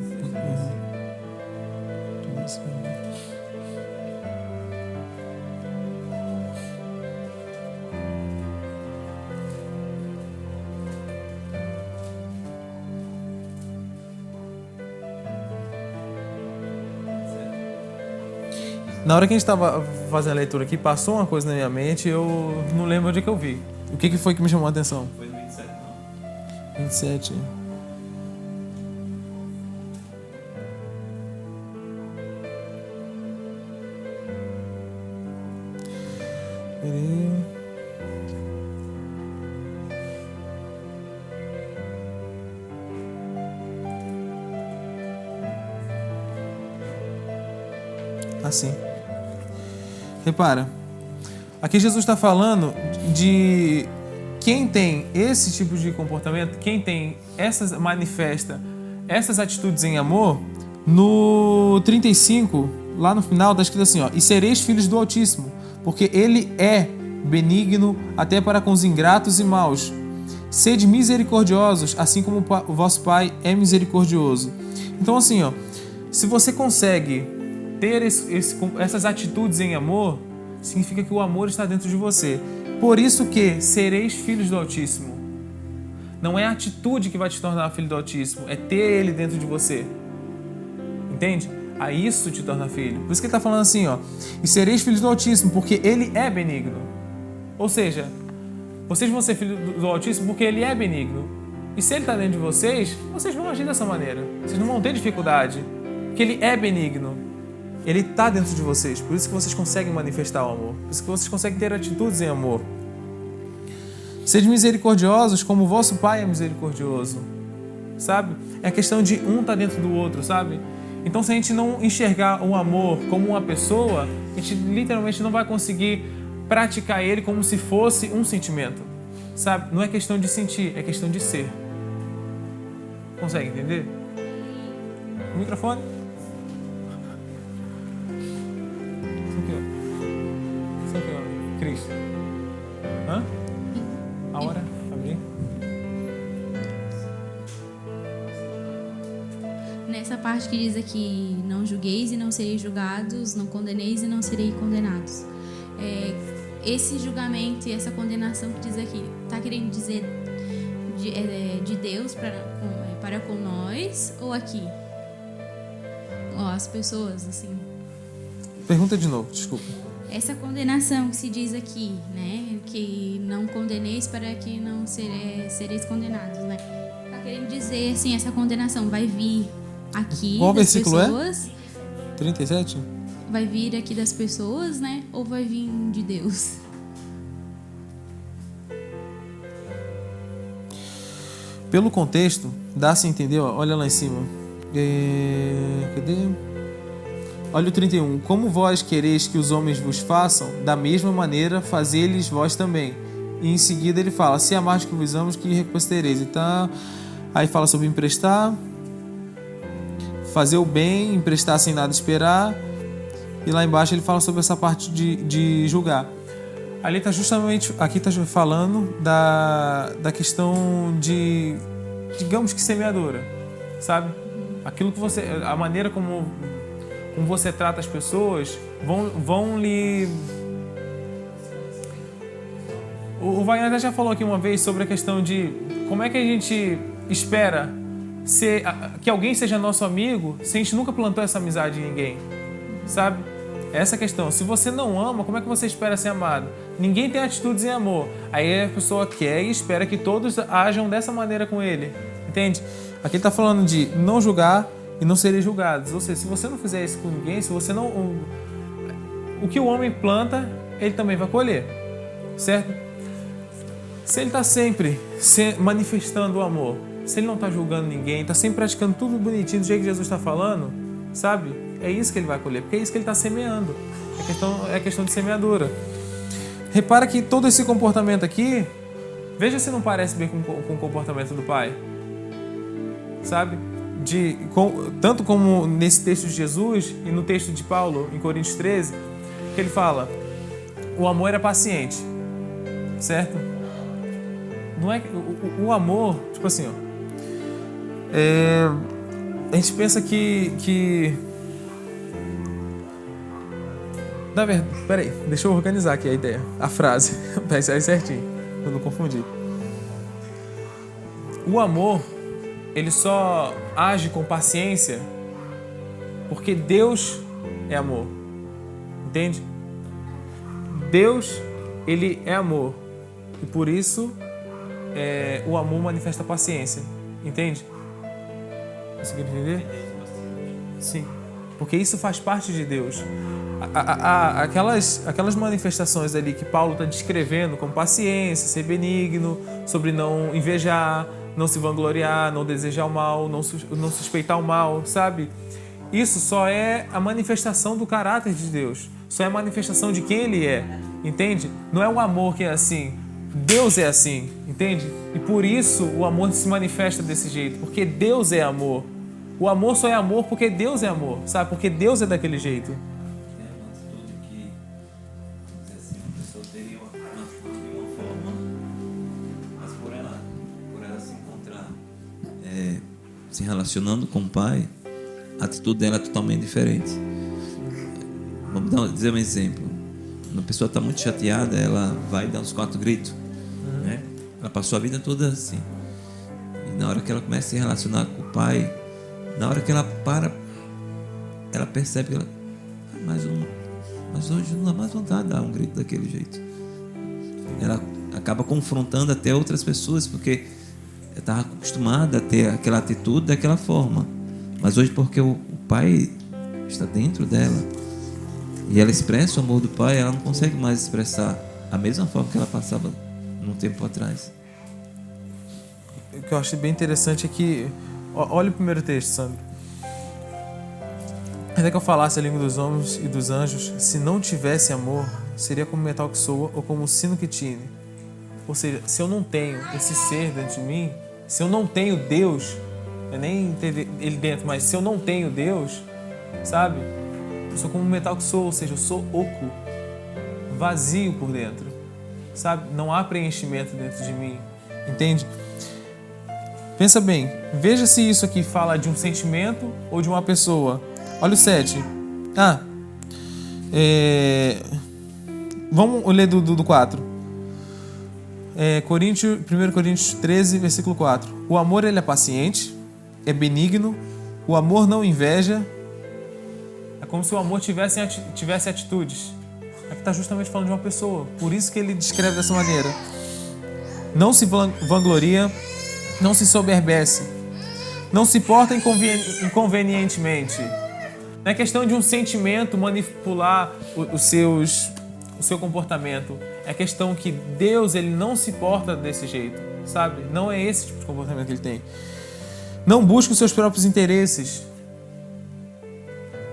A: Na hora que a gente estava fazendo a leitura aqui, passou uma coisa na minha mente e eu não lembro onde é que eu vi. O que foi que me chamou a atenção?
G: Foi 27, não?
A: 27. Peraí. Assim. Repara, aqui Jesus está falando de quem tem esse tipo de comportamento, quem tem manifesta essas atitudes em amor, no 35, lá no final, está escrito assim, ó, e sereis filhos do Altíssimo, porque Ele é benigno até para com os ingratos e maus. Sede misericordiosos, assim como o vosso Pai é misericordioso. Então, assim, ó, se você consegue ter essas atitudes em amor, significa que o amor está dentro de você. Por isso que sereis filhos do Altíssimo. Não é a atitude que vai te tornar filho do Altíssimo, é ter Ele dentro de você. Entende? A isso te torna filho. Por isso que ele está falando assim, ó, e sereis filhos do Altíssimo, porque Ele é benigno. Ou seja, vocês vão ser filhos do Altíssimo porque Ele é benigno. E se Ele está dentro de vocês, vocês vão agir dessa maneira. Vocês não vão ter dificuldade, porque Ele é benigno. Ele está dentro de vocês, por isso que vocês conseguem manifestar o amor, por isso que vocês conseguem ter atitudes em amor. Sede misericordiosos como o vosso Pai é misericordioso, sabe? É a questão de um estar dentro do outro, sabe? Então, se a gente não enxergar o amor como uma pessoa, a gente literalmente não vai conseguir praticar ele como se fosse um sentimento, sabe? Não é questão de sentir, é questão de ser. Consegue entender? O microfone? Isso aqui, ó. Cristo. Hã? A hora? Abrir?
J: Nessa parte que diz aqui, não julgueis e não sereis julgados, não condeneis e não sereis condenados. Esse julgamento e essa condenação que diz aqui, está querendo dizer de Deus para com nós ou aqui? Ó, as pessoas, assim.
A: Pergunta de novo, desculpa.
J: Essa condenação que se diz aqui, né? Que não condeneis para que não sereis condenados, né? Está querendo dizer, assim, essa condenação vai vir aqui
A: Qual
J: das
A: versículo
J: pessoas.
A: 37?
J: Vai vir aqui das pessoas, né? Ou vai vir de Deus?
A: Pelo contexto, dá-se a entender, ó, olha lá em cima. Cadê? Olha o 31. Como vós quereis que os homens vos façam, da mesma maneira fazei-lhes vós também. E em seguida ele fala, se amardes que vos amos, que recompensareis. Então, aí fala sobre emprestar, fazer o bem, emprestar sem nada esperar. E lá embaixo ele fala sobre essa parte de julgar. Ali está justamente, aqui está falando da questão de, digamos que semeadora, sabe? Aquilo que você, a maneira como você trata as pessoas, vão lhe... O Wagner já falou aqui uma vez sobre a questão de como é que a gente espera que alguém seja nosso amigo se a gente nunca plantou essa amizade em ninguém, sabe? Essa é a questão. Se você não ama, como é que você espera ser amado? Ninguém tem atitudes em amor. Aí a pessoa quer e espera que todos ajam dessa maneira com ele. Entende? Aqui ele está falando de não julgar e não serem julgados. Ou seja, se você não fizer isso com ninguém, se você não... O que o homem planta, ele também vai colher. Certo? Se ele está sempre manifestando o amor, se ele não está julgando ninguém, está sempre praticando tudo bonitinho do jeito que Jesus está falando, sabe? É isso que ele vai colher, porque é isso que ele está semeando. É questão de semeadura. Repara que todo esse comportamento aqui, veja se não parece bem com o comportamento do Pai. Sabe? Tanto como nesse texto de Jesus e no texto de Paulo, em Coríntios 13, que ele fala, o amor era paciente. Certo? Não é o amor, tipo assim, ó. A gente pensa que na verdade, peraí, deixa eu organizar aqui a ideia, a frase, para sair certinho, para não confundir. O amor, ele só age com paciência porque Deus é amor, entende? Deus, ele é amor e por isso o amor manifesta paciência, entende? Conseguiram entender? Sim, porque isso faz parte de Deus. Aquelas manifestações ali que Paulo está descrevendo como paciência, ser benigno, sobre não invejar, não se vangloriar, não desejar o mal, não suspeitar o mal, sabe? Isso só é a manifestação do caráter de Deus, só é a manifestação de quem Ele é. entende? Não é o amor que é assim. Deus é assim, entende? E por isso o amor se manifesta desse jeito, porque Deus é amor. O amor só é amor porque Deus é amor, sabe? Porque Deus é daquele jeito.
G: Se relacionando com o pai, a atitude dela é totalmente diferente. Vamos dizer um exemplo. Uma pessoa está muito chateada, ela vai dar uns 4 gritos. Né? Ela passou a vida toda assim. E na hora que ela começa a se relacionar com o pai, na hora que ela para, ela percebe que ela... Mas hoje não dá mais vontade de dar um grito daquele jeito. Ela acaba confrontando até outras pessoas, porque estava acostumada a ter aquela atitude daquela forma, mas hoje, porque o pai está dentro dela e ela expressa o amor do pai, ela não consegue mais expressar a mesma forma que ela passava num tempo atrás.
A: O que eu acho bem interessante é que, olha o primeiro texto, Sandro. Ainda que eu falasse a língua dos homens e dos anjos, se não tivesse amor, seria como metal que soa ou como um sino que tine. Ou seja, se eu não tenho esse ser dentro de mim, se eu não tenho Deus, eu nem ter ele dentro, mas se eu não tenho Deus, sabe? Eu sou como um metal que soa, ou seja, eu sou oco, vazio por dentro, sabe? Não há preenchimento dentro de mim, entende? Pensa bem, veja se isso aqui fala de um sentimento ou de uma pessoa. Olha o 7. Vamos ler do 4. 1 Coríntios 13, versículo 4. O amor, ele é paciente, é benigno, o amor não inveja. É como se o amor tivesse atitudes. Aqui está justamente falando de uma pessoa. Por isso que ele descreve dessa maneira. Não se vangloria, não se soberbece, não se porta inconvenientemente. Não é questão de um sentimento manipular o seu comportamento. É questão que Deus, ele não se porta desse jeito, sabe? Não é esse tipo de comportamento que ele tem. Não busca os seus próprios interesses.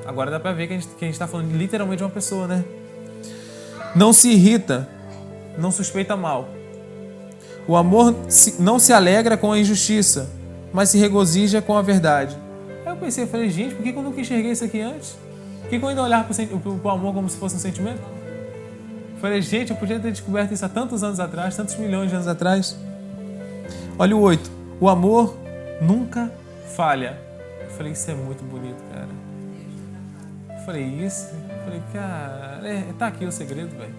A: Agora dá pra ver que a gente está falando literalmente de uma pessoa, né? Não se irrita, não suspeita mal. O amor não se alegra com a injustiça, mas se regozija com a verdade. Aí eu pensei, falei, gente, por que eu nunca enxerguei isso aqui antes? Por que eu ainda olhava pro amor como se fosse um sentimento? Falei, gente, eu podia ter descoberto isso há tantos anos atrás, tantos milhões de anos atrás. Olha o 8. O amor nunca falha. Eu falei, isso é muito bonito, cara. Eu falei, isso? Eu falei, cara, tá aqui o segredo, velho.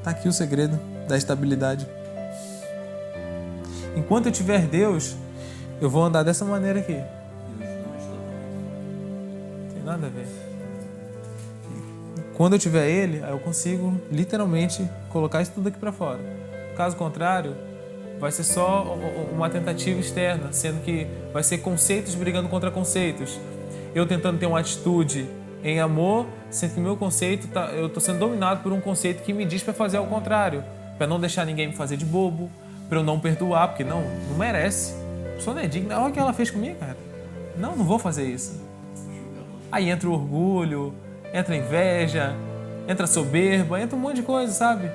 A: Tá aqui o segredo da estabilidade. Enquanto eu tiver Deus, eu vou andar dessa maneira aqui. Não tem nada a ver. Quando eu tiver Ele, aí eu consigo literalmente colocar isso tudo aqui para fora. Caso contrário, vai ser só uma tentativa externa, sendo que vai ser conceitos brigando contra conceitos. Eu tentando ter uma atitude em amor, sendo que meu conceito, eu estou sendo dominado por um conceito que me diz para fazer ao contrário, para não deixar ninguém me fazer de bobo, para eu não perdoar, porque não merece. A pessoa não é digna. Olha o que ela fez comigo, cara. Não vou fazer isso. Aí entra o orgulho, entra a inveja, entra a soberba, entra um monte de coisa, sabe?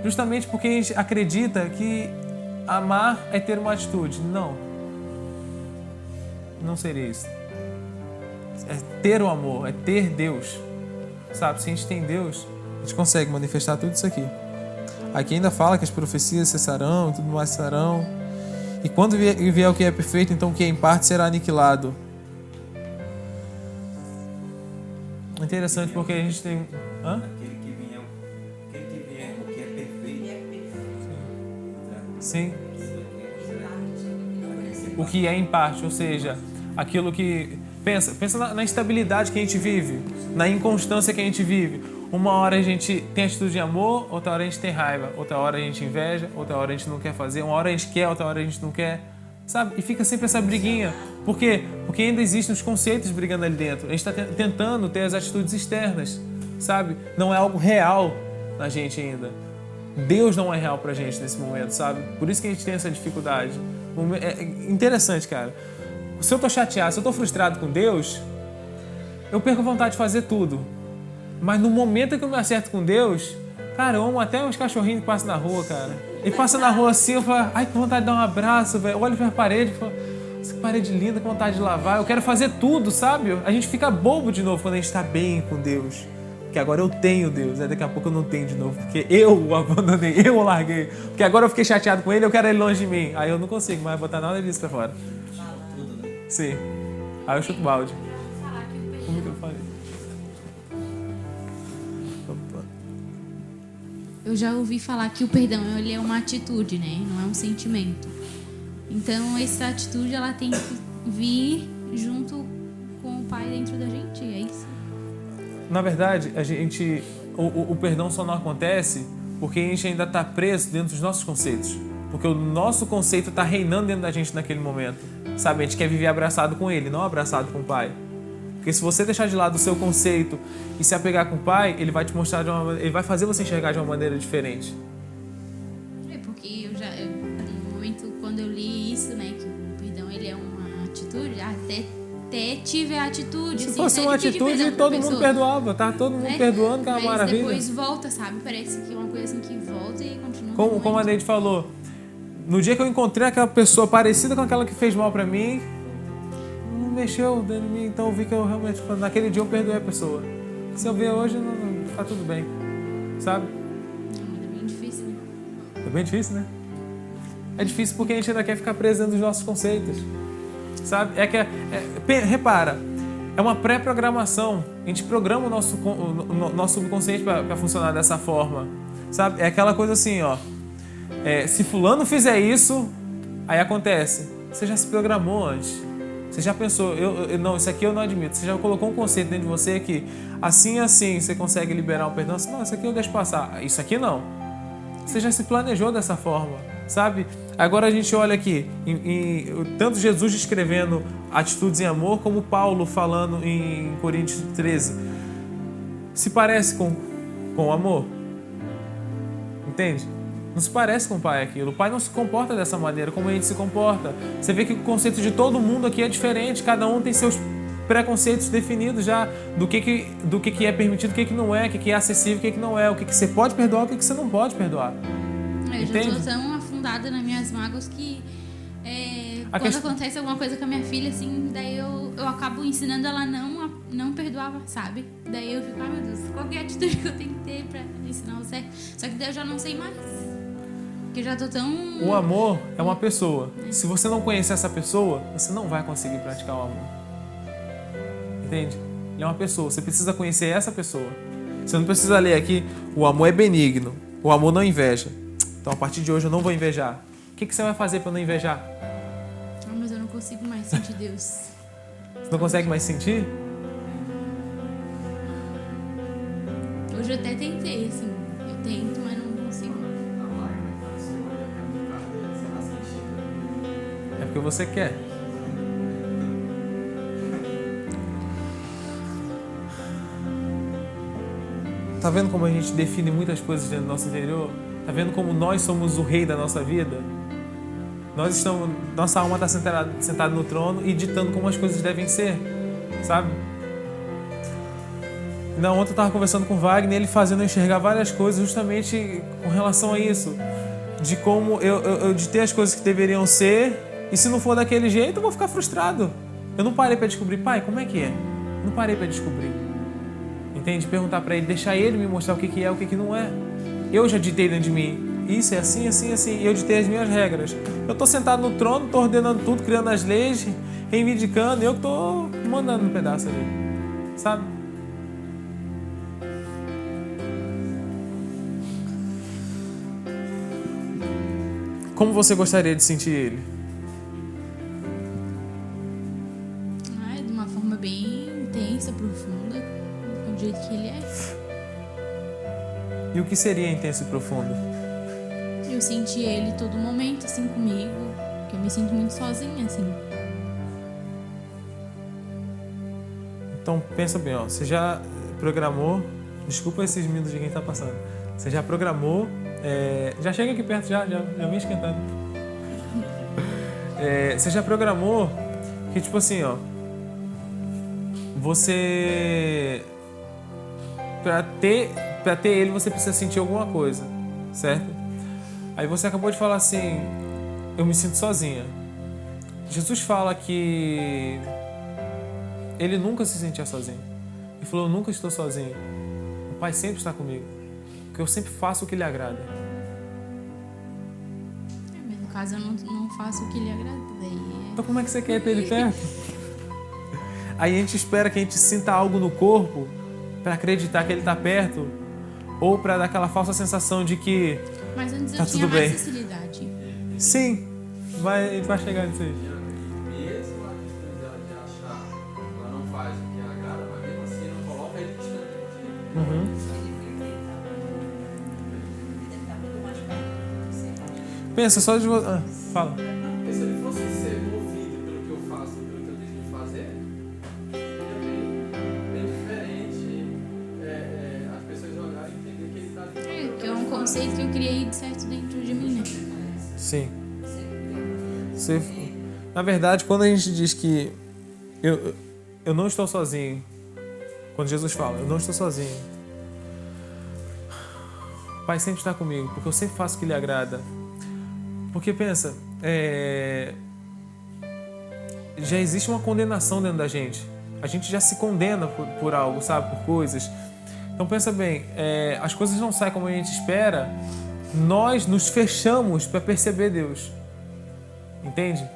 A: Justamente porque a gente acredita que amar é ter uma atitude. Não seria isso. É ter o amor, é ter Deus. Sabe, se a gente tem Deus, a gente consegue manifestar tudo isso aqui. Aqui ainda fala que as profecias cessarão e tudo mais cessarão. E quando vier o que é perfeito, então o que é em parte será aniquilado. Interessante porque a gente tem...
G: Aquele que vier, o que é perfeito.
A: Sim. O que é em parte, ou seja, aquilo que... Pensa na instabilidade que a gente vive, na inconstância que a gente vive. Uma hora a gente tem atitude de amor, outra hora a gente tem raiva, outra hora a gente inveja, outra hora a gente não quer fazer, uma hora a gente quer, outra hora a gente não quer, sabe? E fica sempre essa briguinha. Por quê? Porque ainda existem os conceitos brigando ali dentro. A gente está tentando ter as atitudes externas, sabe? Não é algo real na gente ainda. Deus não é real pra gente nesse momento, sabe? Por isso que a gente tem essa dificuldade. É interessante, cara. Se eu tô chateado, se eu tô frustrado com Deus, eu perco a vontade de fazer tudo. Mas no momento que eu me acerto com Deus, cara, eu amo até os cachorrinhos que passam na rua, cara. E passa na rua assim, eu falo, ai, que vontade de dar um abraço, velho. Olho pra parede e falo, essa parede linda, que vontade de lavar. Eu quero fazer tudo, sabe? A gente fica bobo de novo quando a gente tá bem com Deus. Porque agora eu tenho Deus, daqui a pouco eu não tenho de novo, porque eu o abandonei, eu o larguei. Porque agora eu fiquei chateado com ele, eu quero ele longe de mim. Aí eu não consigo mais botar nada disso pra fora. Sim. Aí eu chuto balde. Como que eu falei? Opa.
J: Eu já ouvi falar que o perdão ele é uma atitude, né? Não é um sentimento. Então, essa atitude ela tem que vir junto com o Pai dentro da gente, é isso?
A: Na verdade, o perdão só não acontece porque a gente ainda está preso dentro dos nossos conceitos. Porque o nosso conceito está reinando dentro da gente naquele momento. Sabe, a gente quer viver abraçado com Ele, não abraçado com o Pai. Porque se você deixar de lado o seu conceito e se apegar com o Pai, Ele vai te mostrar Ele vai fazer você enxergar de uma maneira diferente.
J: É porque no momento quando eu li isso, né, que o perdão ele é uma atitude, até tive a atitude.
A: Se
J: assim,
A: fosse uma atitude, todo mundo perdoava, tá? Todo mundo perdoando, que é uma maravilha.
J: Depois volta, sabe? Parece que é uma coisa assim que volta e continua.
A: Como a Neide falou, no dia que eu encontrei aquela pessoa parecida com aquela que fez mal pra mim, não mexeu dentro de mim, então eu vi que eu realmente, naquele dia eu perdoei a pessoa. Se eu ver hoje, não tá tudo bem, sabe?
J: É bem difícil, né?
A: É bem difícil, né? É difícil porque a gente ainda quer ficar preso dentro dos nossos conceitos. Sabe? Repara, é uma pré-programação. A gente programa o nosso subconsciente para funcionar dessa forma. Sabe? É aquela coisa assim, ó. Se fulano fizer isso, aí acontece. Você já se programou antes. Você já pensou, não, isso aqui eu não admito. Você já colocou um conceito dentro de você que assim você consegue liberar o perdão. Não, isso aqui eu deixo passar. Isso aqui não. Você já se planejou dessa forma, sabe? Agora a gente olha aqui, tanto Jesus descrevendo atitudes em amor, como Paulo falando em Coríntios 13. Se parece com o amor? Entende? Não se parece com o Pai aquilo. O Pai não se comporta dessa maneira, como a gente se comporta. Você vê que o conceito de todo mundo aqui é diferente, cada um tem seus preconceitos definidos já do que é permitido, o que não é, o que é acessível, o que não é, o que você pode perdoar, o que você não pode perdoar.
J: Eu já estou tão afundada nas minhas mágoas que quando acontece alguma coisa com a minha filha, assim, daí eu acabo ensinando ela a não perdoar, sabe? Daí eu fico, ai meu Deus, qual é a atitude que eu tenho que ter pra ensinar o certo? Só que daí eu já não sei mais. Porque eu já tô tão...
A: O amor é uma pessoa. Se você não conhecer essa pessoa, você não vai conseguir praticar o amor. Entende? Ele é uma pessoa. Você precisa conhecer essa pessoa. Você não precisa ler aqui, o amor é benigno. O amor não inveja. Então, a partir de hoje, eu não vou invejar. O que você vai fazer para não invejar?
J: Ah, mas eu não consigo mais sentir Deus.
A: Você não consegue mais sentir?
J: Hoje eu até tentei, assim. Eu tento, mas não consigo.
A: É porque você quer. Tá vendo como a gente define muitas coisas dentro do nosso interior? Tá vendo como nós somos o rei da nossa vida? Nossa alma está sentada no trono e ditando como as coisas devem ser, sabe? Ontem eu estava conversando com o Wagner, ele fazendo eu enxergar várias coisas justamente com relação a isso. De como eu de ter as coisas que deveriam ser, e se não for daquele jeito eu vou ficar frustrado. Eu não parei para descobrir, pai, como é que é? Não parei para descobrir. Entende? Perguntar para ele, deixar ele me mostrar o que é, o que não é. Eu já ditei dentro de mim, isso é assim, assim, assim, e eu ditei as minhas regras. Eu tô sentado no trono, tô ordenando tudo, criando as leis, reivindicando, eu que tô mandando um pedaço ali, sabe? Como você gostaria de sentir ele?
J: De uma forma bem intensa, profunda, do jeito que ele é.
A: E o que seria intenso e profundo?
J: Eu senti ele todo momento, assim, comigo, porque eu me sinto muito sozinha, assim.
A: Então, pensa bem, ó, você já programou, desculpa esses minutos de quem tá passando, você já programou, já chega aqui perto, já vem esquentando. Você já programou que, tipo assim, ó, você para ter ele, você precisa sentir alguma coisa, certo? Aí você acabou de falar assim, eu me sinto sozinha. Jesus fala que ele nunca se sentia sozinho. Ele falou, eu nunca estou sozinho. O Pai sempre está comigo. Porque eu sempre faço o que lhe agrada.
J: Mas no caso eu não faço o que lhe agrada.
A: Então como é que você quer ter ele perto? Aí a gente espera que a gente sinta algo no corpo para acreditar que ele está perto, ou para dar aquela falsa sensação de que
J: mas antes
A: tá
J: eu tinha
A: tudo
J: mais
A: bem.
J: facilidade.
A: Sim, a gente vai chegar nisso aí.
K: Mesmo a questão dela de achar que ela não faz o que agrada, mas mesmo assim não coloca ele distante.
A: Pensa só de... fala.
K: Porque se ele fosse ser movido pelo que eu faço, pelo que eu deixo de fazer, seria bem diferente as pessoas olharem e entender que ele está ali.
J: Que é um conceito que eu criei de certo dentro de mim, né?
A: Sim. Na verdade, quando a gente diz que eu não estou sozinho, quando Jesus fala, eu não estou sozinho, o Pai sempre está comigo, porque eu sempre faço o que lhe agrada. Porque pensa, já existe uma condenação dentro da gente. A gente já se condena por algo, sabe? Por coisas. Então pensa bem, as coisas não saem como a gente espera, nós nos fechamos para perceber Deus. Entende?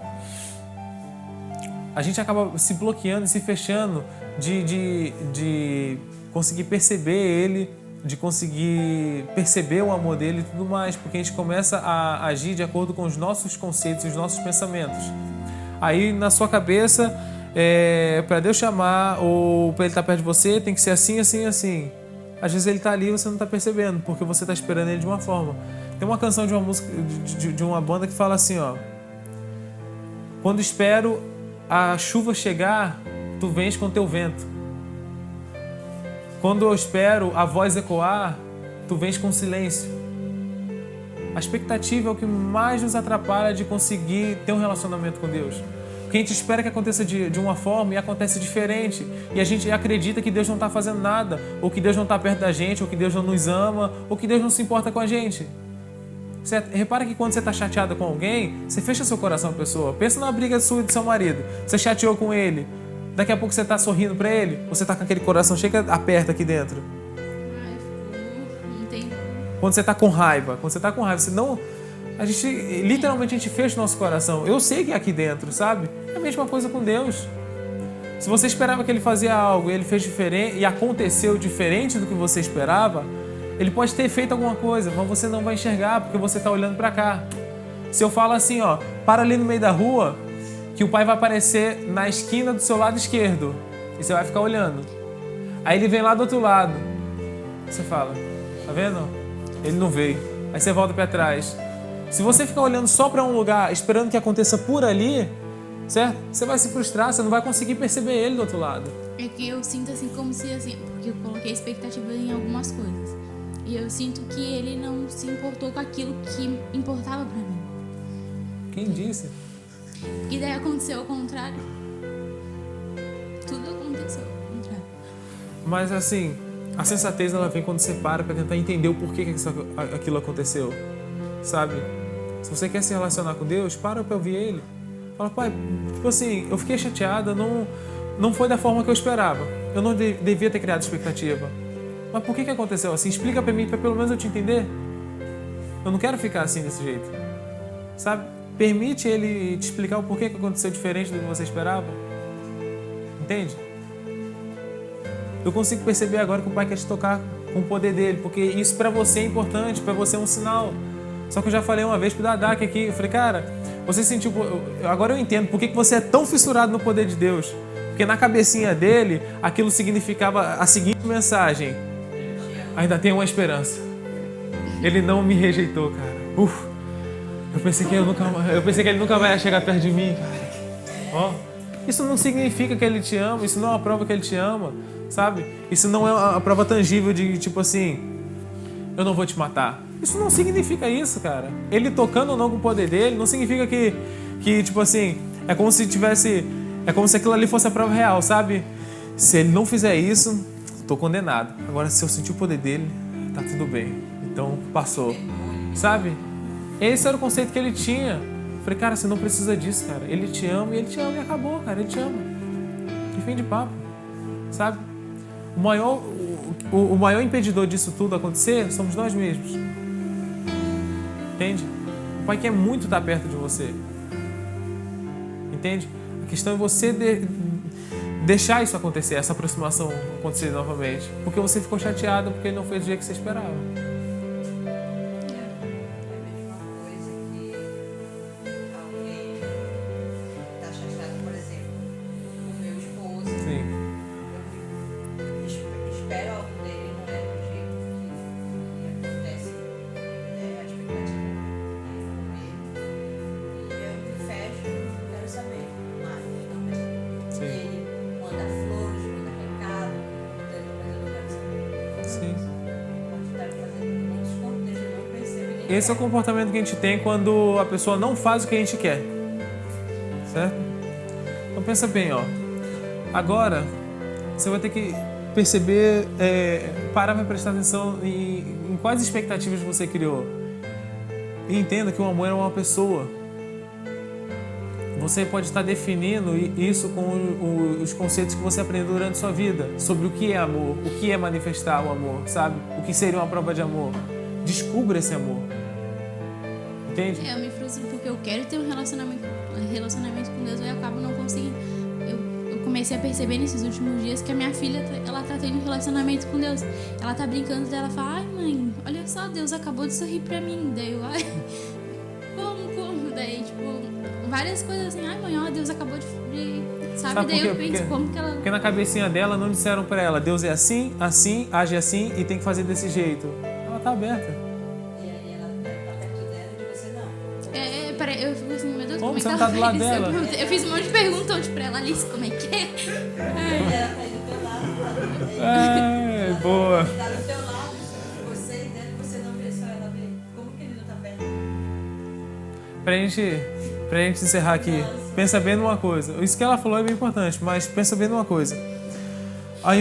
A: A gente acaba se bloqueando e se fechando de conseguir perceber Ele, de conseguir perceber o amor dele e tudo mais, porque a gente começa a agir de acordo com os nossos conceitos e os nossos pensamentos. Aí na sua cabeça, para Deus chamar ou para Ele estar perto de você, tem que ser assim, assim, assim. Às vezes Ele está ali e você não está percebendo, porque você está esperando Ele de uma forma. Tem uma canção de uma música de uma banda que fala assim, ó: quando espero a chuva chegar, tu vens com teu vento. Quando eu espero a voz ecoar, tu vens com silêncio. A expectativa é o que mais nos atrapalha de conseguir ter um relacionamento com Deus. Porque a gente espera que aconteça de uma forma e acontece diferente. E a gente acredita que Deus não está fazendo nada, ou que Deus não está perto da gente, ou que Deus não nos ama, ou que Deus não se importa com a gente. Repara que quando você está chateado com alguém, você fecha seu coração à pessoa. Pensa numa briga sua e do seu marido. Você chateou com ele. Daqui a pouco você está sorrindo para ele, ou você está com aquele coração cheio que aperta aqui dentro.
J: Não tem.
A: Quando você está com raiva, a gente literalmente fecha o nosso coração. Eu sei que é aqui dentro, sabe? É a mesma coisa com Deus. Se você esperava que Ele fazia algo e Ele fez diferente e aconteceu diferente do que você esperava, Ele pode ter feito alguma coisa, mas você não vai enxergar porque você está olhando para cá. Se eu falo assim, ó, para ali no meio da rua, que o Pai vai aparecer na esquina do seu lado esquerdo e você vai ficar olhando. Aí Ele vem lá do outro lado. Você fala, tá vendo? Ele não veio. Aí você volta para trás. Se você ficar olhando só para um lugar, esperando que aconteça por ali, certo? Você vai se frustrar, você não vai conseguir perceber Ele do outro lado.
J: É que eu sinto assim como se assim, porque eu coloquei expectativa em algumas coisas. E eu sinto que Ele não se importou com aquilo que importava para mim.
A: Quem disse?
J: E daí aconteceu o contrário. Tudo aconteceu ao contrário.
A: Mas assim, a sensatez ela vem quando você para tentar entender o porquê que aquilo aconteceu, sabe? Se você quer se relacionar com Deus, para ouvir Ele. Fala, Pai, tipo assim, eu fiquei chateada, não foi da forma que eu esperava. Eu não devia ter criado expectativa. Mas por que aconteceu assim? Explica pra mim, pra pelo menos eu te entender. Eu não quero ficar assim desse jeito, sabe? Permite Ele te explicar o porquê que aconteceu diferente do que você esperava. Entende? Eu consigo perceber agora que o Pai quer te tocar com o poder dele, porque isso pra você é importante, pra você é um sinal. Só que eu já falei uma vez pro Dadak aqui, eu falei, cara, você sentiu... Agora eu entendo por que você é tão fissurado no poder de Deus. Porque na cabecinha dele, aquilo significava a seguinte mensagem: ainda tem uma esperança. Ele não me rejeitou, cara. Eu pensei que ele nunca vai chegar perto de mim, cara. Ó, isso não significa que ele te ama, isso não é uma prova que ele te ama, sabe? Isso não é uma prova tangível de tipo assim, eu não vou te matar. Isso não significa isso, cara. Ele tocando ou não com o poder dele, não significa que tipo assim, é como se aquilo ali fosse a prova real, sabe? Se ele não fizer isso, tô condenado. Agora, se eu sentir o poder dele, tá tudo bem. Então, passou. Sabe? Esse era o conceito que ele tinha. Falei, cara, você não precisa disso, cara. Ele te ama e acabou, cara. Ele te ama. Que fim de papo. Sabe? O maior impedidor disso tudo acontecer somos nós mesmos. Entende? O Pai quer muito estar perto de você. Entende? A questão é você deixar isso acontecer, essa aproximação acontecer novamente. Porque você ficou chateado porque ele não fez do jeito que você esperava. Esse é o comportamento que a gente tem quando a pessoa não faz o que a gente quer. Certo? Então pensa bem, ó. Agora, você vai ter que perceber, parar para prestar atenção em quais expectativas você criou. E entenda que o amor é uma pessoa. Você pode estar definindo isso com os conceitos que você aprendeu durante a sua vida. Sobre o que é amor, o que é manifestar o amor, sabe? O que seria uma prova de amor. Descubra esse amor. Entende?
J: Eu me frustro porque eu quero ter um relacionamento com Deus e eu acabo não conseguindo. Eu comecei a perceber nesses últimos dias que a minha filha, ela tá tendo um relacionamento com Deus. Ela tá brincando dela, fala, ai mãe, olha só, Deus acabou de sorrir pra mim. Daí eu, ai, como? Daí, tipo, várias coisas assim, ai mãe, ó, Deus acabou de sabe? Daí eu penso, como que ela...
A: Porque na cabecinha dela não disseram pra ela, Deus é assim, assim, age assim e tem que fazer desse jeito. Ela tá aberta.
J: Eu fico assim, meu Deus, como é que
A: você
J: ela
A: tá do lado
J: fez?
A: dela?
J: Eu fiz um monte de perguntas hoje pra ela, Alice, como é que é?
A: Boa.
F: Tá do teu lado, você entende, você não vê, só ela vê. Como que ele não tá perto?
A: Pra gente encerrar aqui, pensa bem numa coisa. Isso que ela falou é bem importante, mas pensa bem numa coisa. Ao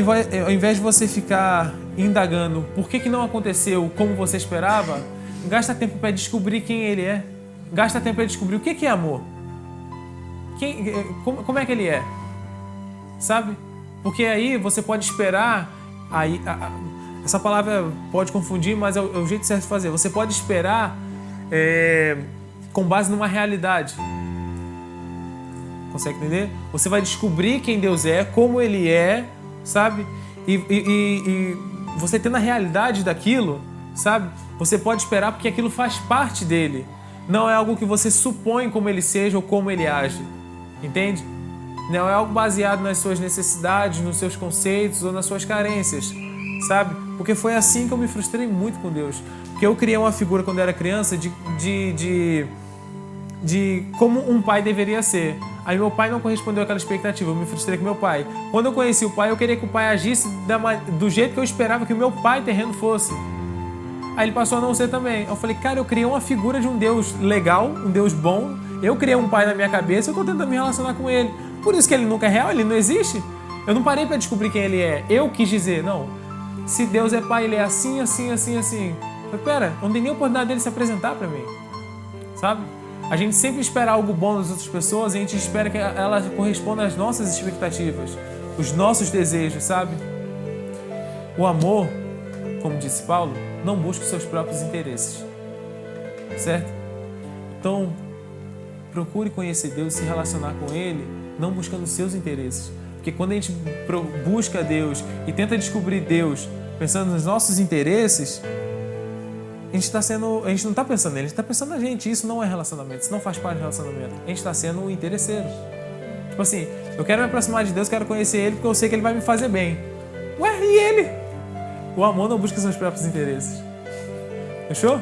A: invés de você ficar indagando por que não aconteceu como você esperava, gasta tempo para descobrir quem ele é. Gasta tempo para descobrir o que é amor. Como é que ele é? Sabe? Porque aí você pode esperar. Essa palavra pode confundir, mas é o jeito certo de fazer. Você pode esperar com base numa realidade. Consegue entender? Você vai descobrir quem Deus é, como Ele é, sabe? E você tendo a realidade daquilo, sabe? Você pode esperar porque aquilo faz parte dele. Não é algo que você supõe como ele seja ou como ele age. Entende? Não é algo baseado nas suas necessidades, nos seus conceitos ou nas suas carências. Sabe? Porque foi assim que eu me frustrei muito com Deus. Porque eu criei uma figura quando eu era criança de como um pai deveria ser. Aí meu pai não correspondeu àquela expectativa, eu me frustrei com meu pai. Quando eu conheci o pai, eu queria que o pai agisse do jeito que eu esperava que o meu pai terreno fosse. Aí ele passou a não ser também. Eu falei, cara, eu criei uma figura de um Deus legal, um Deus bom. Eu criei um pai na minha cabeça, eu tô tentando me relacionar com ele. Por isso que ele nunca é real, ele não existe. Eu não parei para descobrir quem ele é. Eu quis dizer, não, se Deus é pai, ele é assim, assim, assim, assim. Eu falei, pera, não tem nem oportunidade dele se apresentar para mim. Sabe? A gente sempre espera algo bom das outras pessoas e a gente espera que elas correspondam às nossas expectativas, os nossos desejos, sabe? O amor, como disse Paulo, não busca os seus próprios interesses, certo? Então, procure conhecer Deus e se relacionar com Ele, não buscando os seus interesses. Porque quando a gente busca Deus e tenta descobrir Deus pensando nos nossos interesses, a gente não está pensando nele, a gente está pensando na gente. Isso não é relacionamento, isso não faz parte do relacionamento. A gente está sendo um interesseiro. Tipo assim, eu quero me aproximar de Deus, quero conhecer Ele porque eu sei que Ele vai me fazer bem. Ué, e Ele? O amor não busca seus próprios interesses. Fechou?